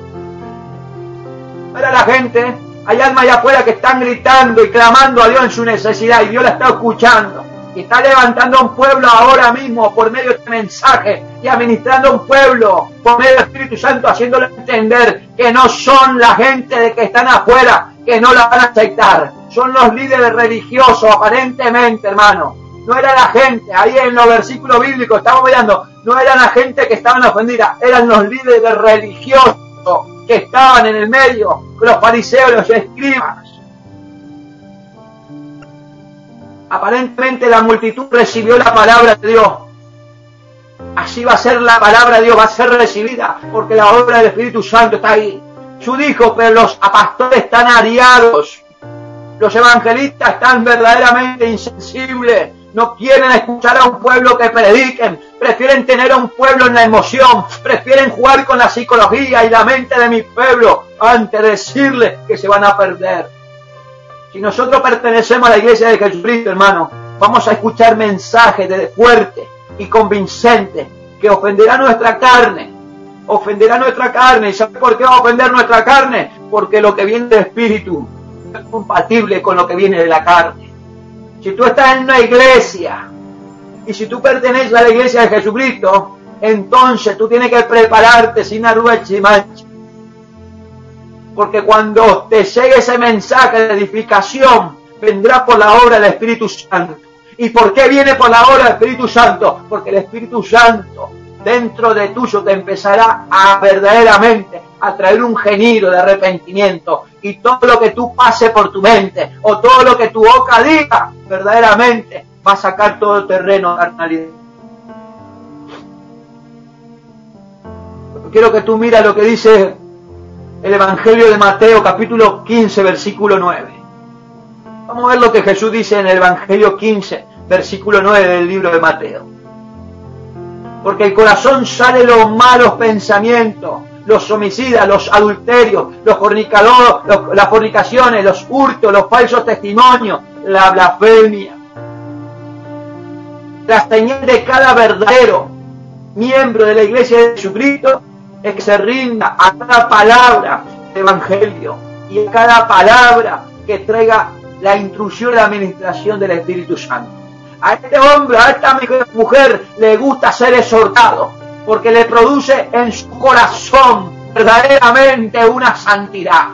No era la gente. Hay almas allá afuera que están gritando y clamando a Dios en su necesidad. Y Dios la está escuchando. Y está levantando a un pueblo ahora mismo por medio de este mensaje. Y administrando a un pueblo por medio del Espíritu Santo, haciéndole entender que no son la gente de que están afuera, que no la van a aceptar. Son los líderes religiosos, aparentemente, hermano. No era la gente, ahí en los versículos bíblicos estamos mirando, no eran la gente que estaban ofendida, eran los líderes religiosos que estaban en el medio, los fariseos, los escribas. Aparentemente la multitud recibió la palabra de Dios. Así va a ser la palabra de Dios, va a ser recibida, porque la obra del Espíritu Santo está ahí. Jesús dijo, pero los pastores están ariados, los evangelistas están verdaderamente insensibles. No quieren escuchar a un pueblo que prediquen, prefieren tener a un pueblo en la emoción, prefieren jugar con la psicología y la mente de mi pueblo antes de decirles que se van a perder. Si nosotros pertenecemos a la iglesia de Jesucristo, hermano, vamos a escuchar mensajes de fuerte y convincentes que ofenderá nuestra carne. Ofenderá nuestra carne. ¿Y sabe por qué va a ofender nuestra carne? Porque lo que viene del Espíritu es compatible con lo que viene de la carne. Si tú estás en una iglesia y si tú perteneces a la iglesia de Jesucristo, entonces tú tienes que prepararte sin arruga y sin mancha. Porque cuando te llegue ese mensaje de edificación, vendrá por la obra del Espíritu Santo. ¿Y por qué viene por la obra del Espíritu Santo? Porque el Espíritu Santo dentro de tuyo te empezará a verdaderamente a traer un gemido de arrepentimiento. Y todo lo que tú pase por tu mente o todo lo que tu boca diga, verdaderamente va a sacar todo terreno de carnalidad. Quiero que tú mires lo que dice el Evangelio de Mateo, capítulo 15, versículo 9. Vamos a ver lo que Jesús dice en el Evangelio 15, versículo 9 del libro de Mateo. Porque el corazón sale los malos pensamientos, los homicidas, los adulterios, los fornicadores, las fornicaciones, los hurtos, los falsos testimonios, la blasfemia. La señal de cada verdadero miembro de la iglesia de Jesucristo es que se rinda a cada palabra del Evangelio y a cada palabra que traiga la instrucción y la administración del Espíritu Santo. A este hombre, a esta mujer le gusta ser exhortado porque le produce en su corazón verdaderamente una santidad.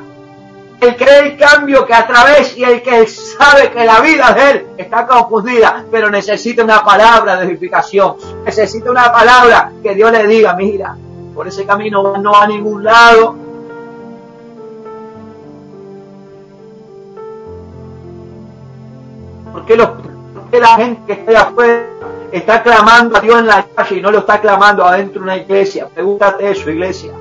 El que ve el cambio que a través y el que sabe que la vida de él está confundida, pero necesita una palabra de edificación, necesita una palabra que Dios le diga, mira, por ese camino no va a ningún lado. ¿Por qué la gente que está afuera está clamando a Dios en la calle y no lo está clamando adentro de una iglesia? Pregúntate eso, iglesia.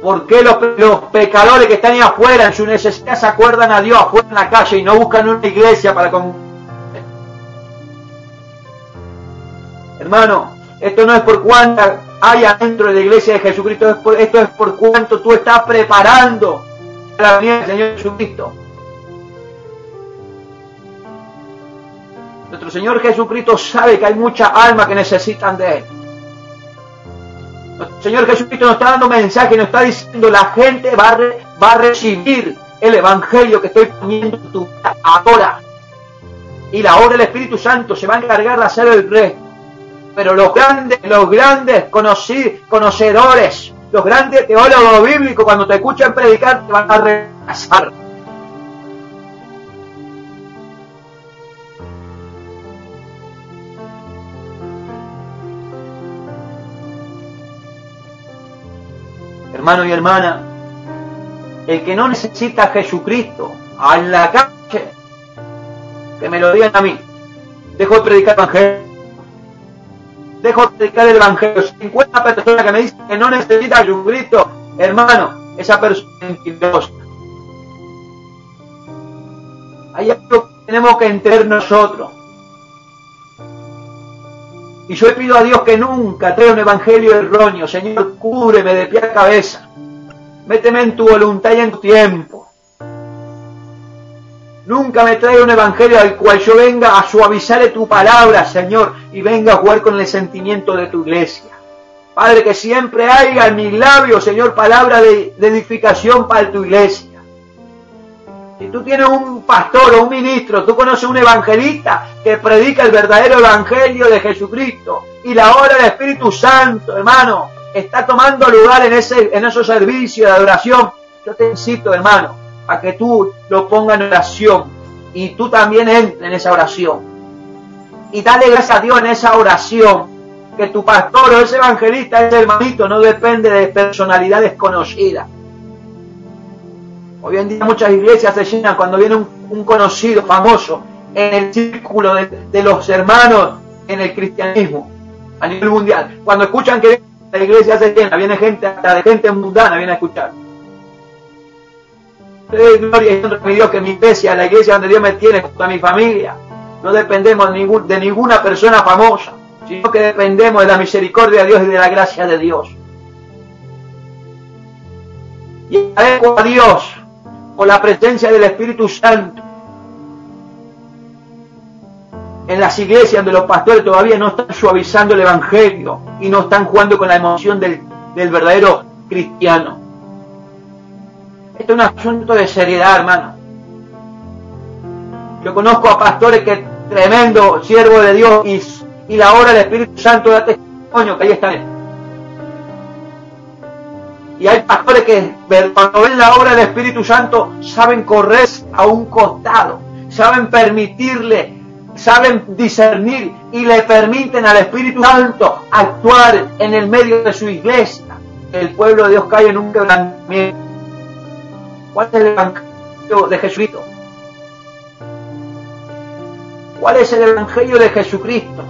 ¿Por qué los pecadores que están ahí afuera en su necesidad se acuerdan a Dios afuera en la calle y no buscan una iglesia para Hermano, esto no es por cuánta haya dentro de la iglesia de Jesucristo, esto es por cuánto tú estás preparando la venida del Señor Jesucristo. Nuestro Señor Jesucristo sabe que hay muchas almas que necesitan de Él. Nuestro Señor Jesucristo nos está dando mensaje y nos está diciendo, la gente va a recibir el Evangelio que estoy poniendo en tu vida ahora. Y la obra del Espíritu Santo se va a encargar de hacer el resto. Pero los grandes conocedores, los grandes teólogos bíblicos, cuando te escuchan predicar, te van a rechazar. Hermano y hermana, el que no necesita a Jesucristo en la calle, que me lo digan a mí. Dejo de predicar el Evangelio. Dejo de predicar el Evangelio. 50 personas que me dicen que no necesita a Jesucristo, hermano, esa persona es mentirosa. Hay algo que tenemos que entender nosotros. Y yo le pido a Dios que nunca traiga un evangelio erróneo. Señor, cúbreme de pie a cabeza. Méteme en tu voluntad y en tu tiempo. Nunca me traiga un evangelio al cual yo venga a suavizarle tu palabra, Señor, y venga a jugar con el sentimiento de tu iglesia. Padre, que siempre haya en mis labios, Señor, palabra de edificación para tu iglesia. Si tú tienes un pastor o un ministro, tú conoces un evangelista que predica el verdadero evangelio de Jesucristo y la obra del Espíritu Santo, hermano, está tomando lugar en esos servicios de adoración, yo te incito, hermano, a que tú lo pongas en oración y tú también entres en esa oración. Y dale gracias a Dios en esa oración, que tu pastor o ese evangelista, ese hermanito, no depende de personalidades conocidas. Hoy en día muchas iglesias se llenan cuando viene un conocido, famoso, en el círculo de los hermanos en el cristianismo, a nivel mundial. Cuando escuchan que la iglesia se llena, viene gente, hasta de gente mundana, viene a escuchar. Gloria y honra a mi Dios, que mi iglesia, la iglesia donde Dios me tiene, junto a mi familia, no dependemos de ninguna persona famosa, sino que dependemos de la misericordia de Dios y de la gracia de Dios. Y agradezco a Dios por la presencia del Espíritu Santo en las iglesias donde los pastores todavía no están suavizando el evangelio y no están jugando con la emoción del verdadero cristiano. Esto es un asunto de seriedad, hermano. Yo conozco a pastores que tremendo siervo de Dios y la obra del Espíritu Santo da testimonio que ahí están. Y hay pastores que cuando ven la obra del Espíritu Santo saben correr a un costado, saben permitirle, saben discernir y le permiten al Espíritu Santo actuar en el medio de su iglesia. El pueblo de Dios cae en un quebrantamiento. ¿Cuál es el evangelio de Jesucristo? ¿Cuál es el evangelio de Jesucristo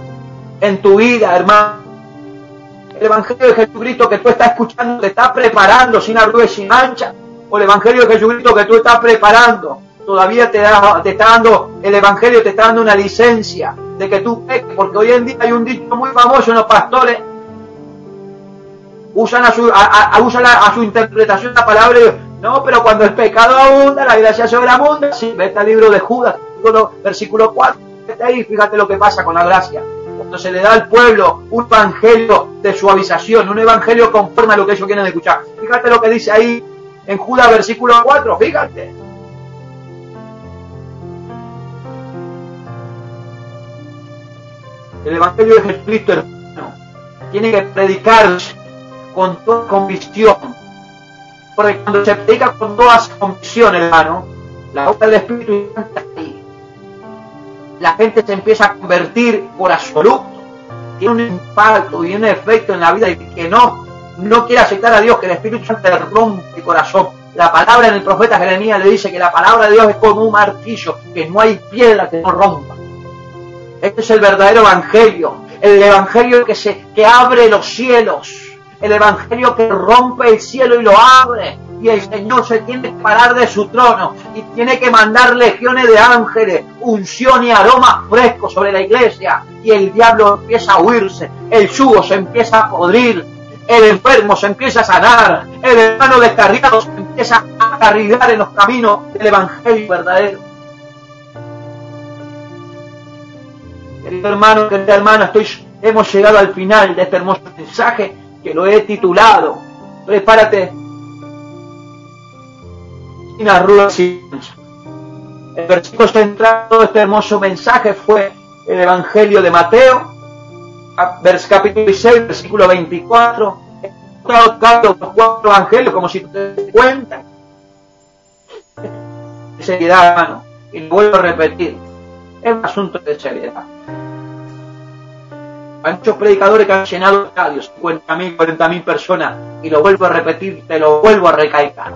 en tu vida, hermano? El evangelio de Jesucristo que tú estás escuchando te está preparando sin arruga y sin mancha, o el evangelio de Jesucristo que tú estás preparando todavía te está dando, el evangelio te está dando una licencia de que tú peques, porque hoy en día hay un dicho muy famoso en los pastores, usan a su interpretación la palabra de Dios. No, pero cuando el pecado abunda, la gracia sobreabunda. Sí, vete al libro de Judas, versículo 4, vete ahí, fíjate lo que pasa con la gracia. Cuando se le da al pueblo un evangelio de suavización, un evangelio conforme a lo que ellos quieren escuchar. Fíjate lo que dice ahí en Judas versículo 4, fíjate. El evangelio de Jesucristo, hermano, tiene que predicarse con toda convicción. Porque cuando se predica con toda convicción, hermano, la obra del Espíritu Santo está ahí. La gente se empieza a convertir por absoluto. Tiene un impacto y un efecto en la vida y que no quiere aceptar a Dios, que el Espíritu Santo le rompe el corazón. La palabra en el profeta Jeremías le dice que la palabra de Dios es como un martillo, que no hay piedra que no rompa. Este es el verdadero evangelio, el evangelio que abre los cielos, el evangelio que rompe el cielo y lo abre. Y el Señor se tiene que parar de su trono y tiene que mandar legiones de ángeles, unción y aroma fresco sobre la iglesia. Y el diablo empieza a huirse, el yugo se empieza a podrir, el enfermo se empieza a sanar, el hermano descarriado se empieza a carrilar en los caminos del evangelio verdadero. Querido hermano, querida hermana, hemos llegado al final de este hermoso mensaje que lo he titulado Prepárate sin arrugas y mancha. El versículo central de todo este hermoso mensaje fue el Evangelio de Mateo, capítulo 16, versículo 24. He tocado los 4 evangelios como si te das cuenta. De seriedad, hermano, y lo vuelvo a repetir, es un asunto de seriedad. Hay muchos predicadores que han llenado estadios, 50.000, 40.000 personas, y lo vuelvo a repetir, te lo vuelvo a recalcar.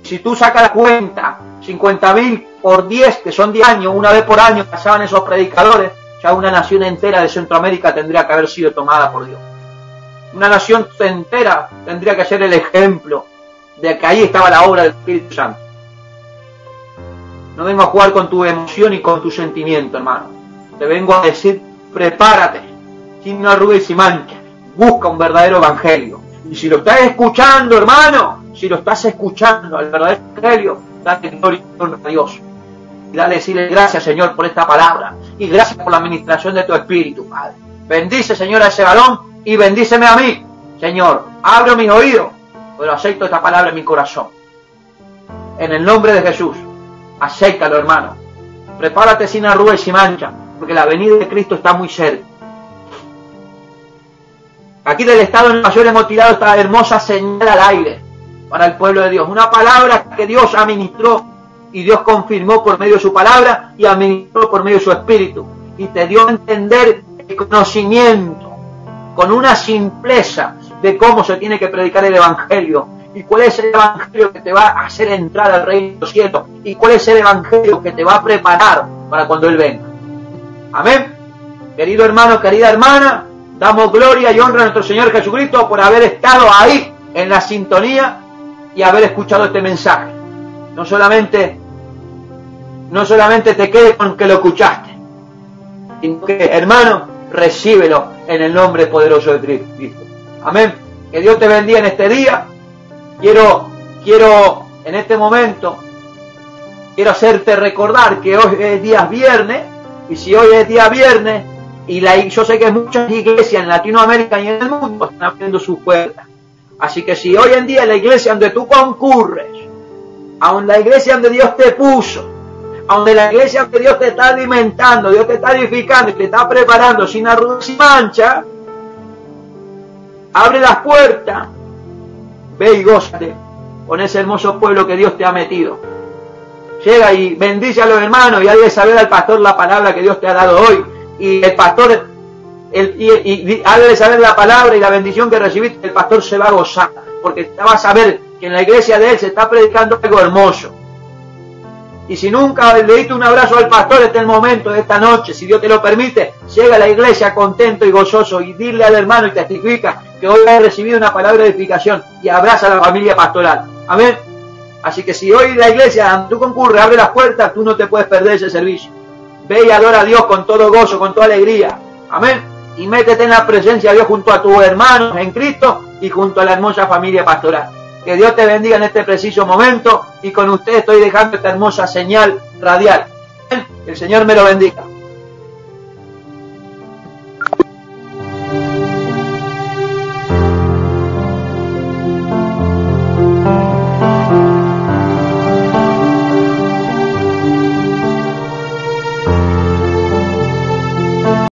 Si tú sacas la cuenta, 50.000 por 10, que son 10 años, una vez por año pasaban esos predicadores, ya una nación entera de Centroamérica tendría que haber sido tomada por Dios. Una nación entera tendría que ser el ejemplo de que ahí estaba la obra del Espíritu Santo. No vengo a jugar con tu emoción y con tu sentimiento, hermano. Te vengo a decir, prepárate, sin arruga y sin mancha. Busca un verdadero evangelio. Y si lo estás escuchando, hermano, si lo estás escuchando al verdadero evangelio, dale gloria y honra a Dios. Y dale decirle gracias, Señor, por esta palabra. Y gracias por la administración de tu Espíritu, Padre. Bendice, Señor, a ese varón y bendíceme a mí. Señor, abre mis oídos, pero acepto esta palabra en mi corazón. En el nombre de Jesús, acéptalo, hermano. Prepárate sin arruga y sin mancha, porque la venida de Cristo está muy cerca. Aquí del estado de Nueva York hemos tirado esta hermosa señal al aire para el pueblo de Dios. Una palabra que Dios administró y Dios confirmó por medio de su palabra y administró por medio de su Espíritu. Y te dio a entender el conocimiento con una simpleza de cómo se tiene que predicar el Evangelio. Y cuál es el Evangelio que te va a hacer entrar al reino de los cielos. Y cuál es el Evangelio que te va a preparar para cuando Él venga. Amén. Querido hermano, querida hermana, damos gloria y honra a nuestro Señor Jesucristo por haber estado ahí en la sintonía y haber escuchado este mensaje. No solamente te quede con que lo escuchaste, sino que, hermano, recíbelo en el nombre poderoso de Cristo. Amén. Que Dios te bendiga en este día. Quiero en este momento, quiero hacerte recordar que hoy es día viernes, y si hoy es día viernes, yo sé que muchas iglesias en Latinoamérica y en el mundo están abriendo sus puertas. Así que si hoy en día la iglesia donde tú concurres, aun la iglesia donde Dios te puso, aun la iglesia donde Dios te está alimentando, Dios te está edificando y te está preparando sin arruga y mancha, abre las puertas, ve y gózate con ese hermoso pueblo que Dios te ha metido. Llega y bendice a los hermanos y hazle saber al pastor la palabra que Dios te ha dado hoy. Y el pastor, hazle saber la palabra y la bendición que recibiste, el pastor se va a gozar, porque te va a saber que en la iglesia de él se está predicando algo hermoso. Y si nunca le diste un abrazo al pastor, este es el momento de esta noche, si Dios te lo permite, llega a la iglesia contento y gozoso y dile al hermano y testifica que hoy has recibido una palabra de edificación y abraza a la familia pastoral. Amén. Así que si hoy la iglesia donde tú concurres abre las puertas, tú no te puedes perder ese servicio. Ve y adora a Dios con todo gozo, con toda alegría. Amén. Y métete en la presencia de Dios junto a tus hermanos en Cristo y junto a la hermosa familia pastoral. Que Dios te bendiga en este preciso momento y con usted estoy dejando esta hermosa señal radial. Que el Señor me lo bendiga.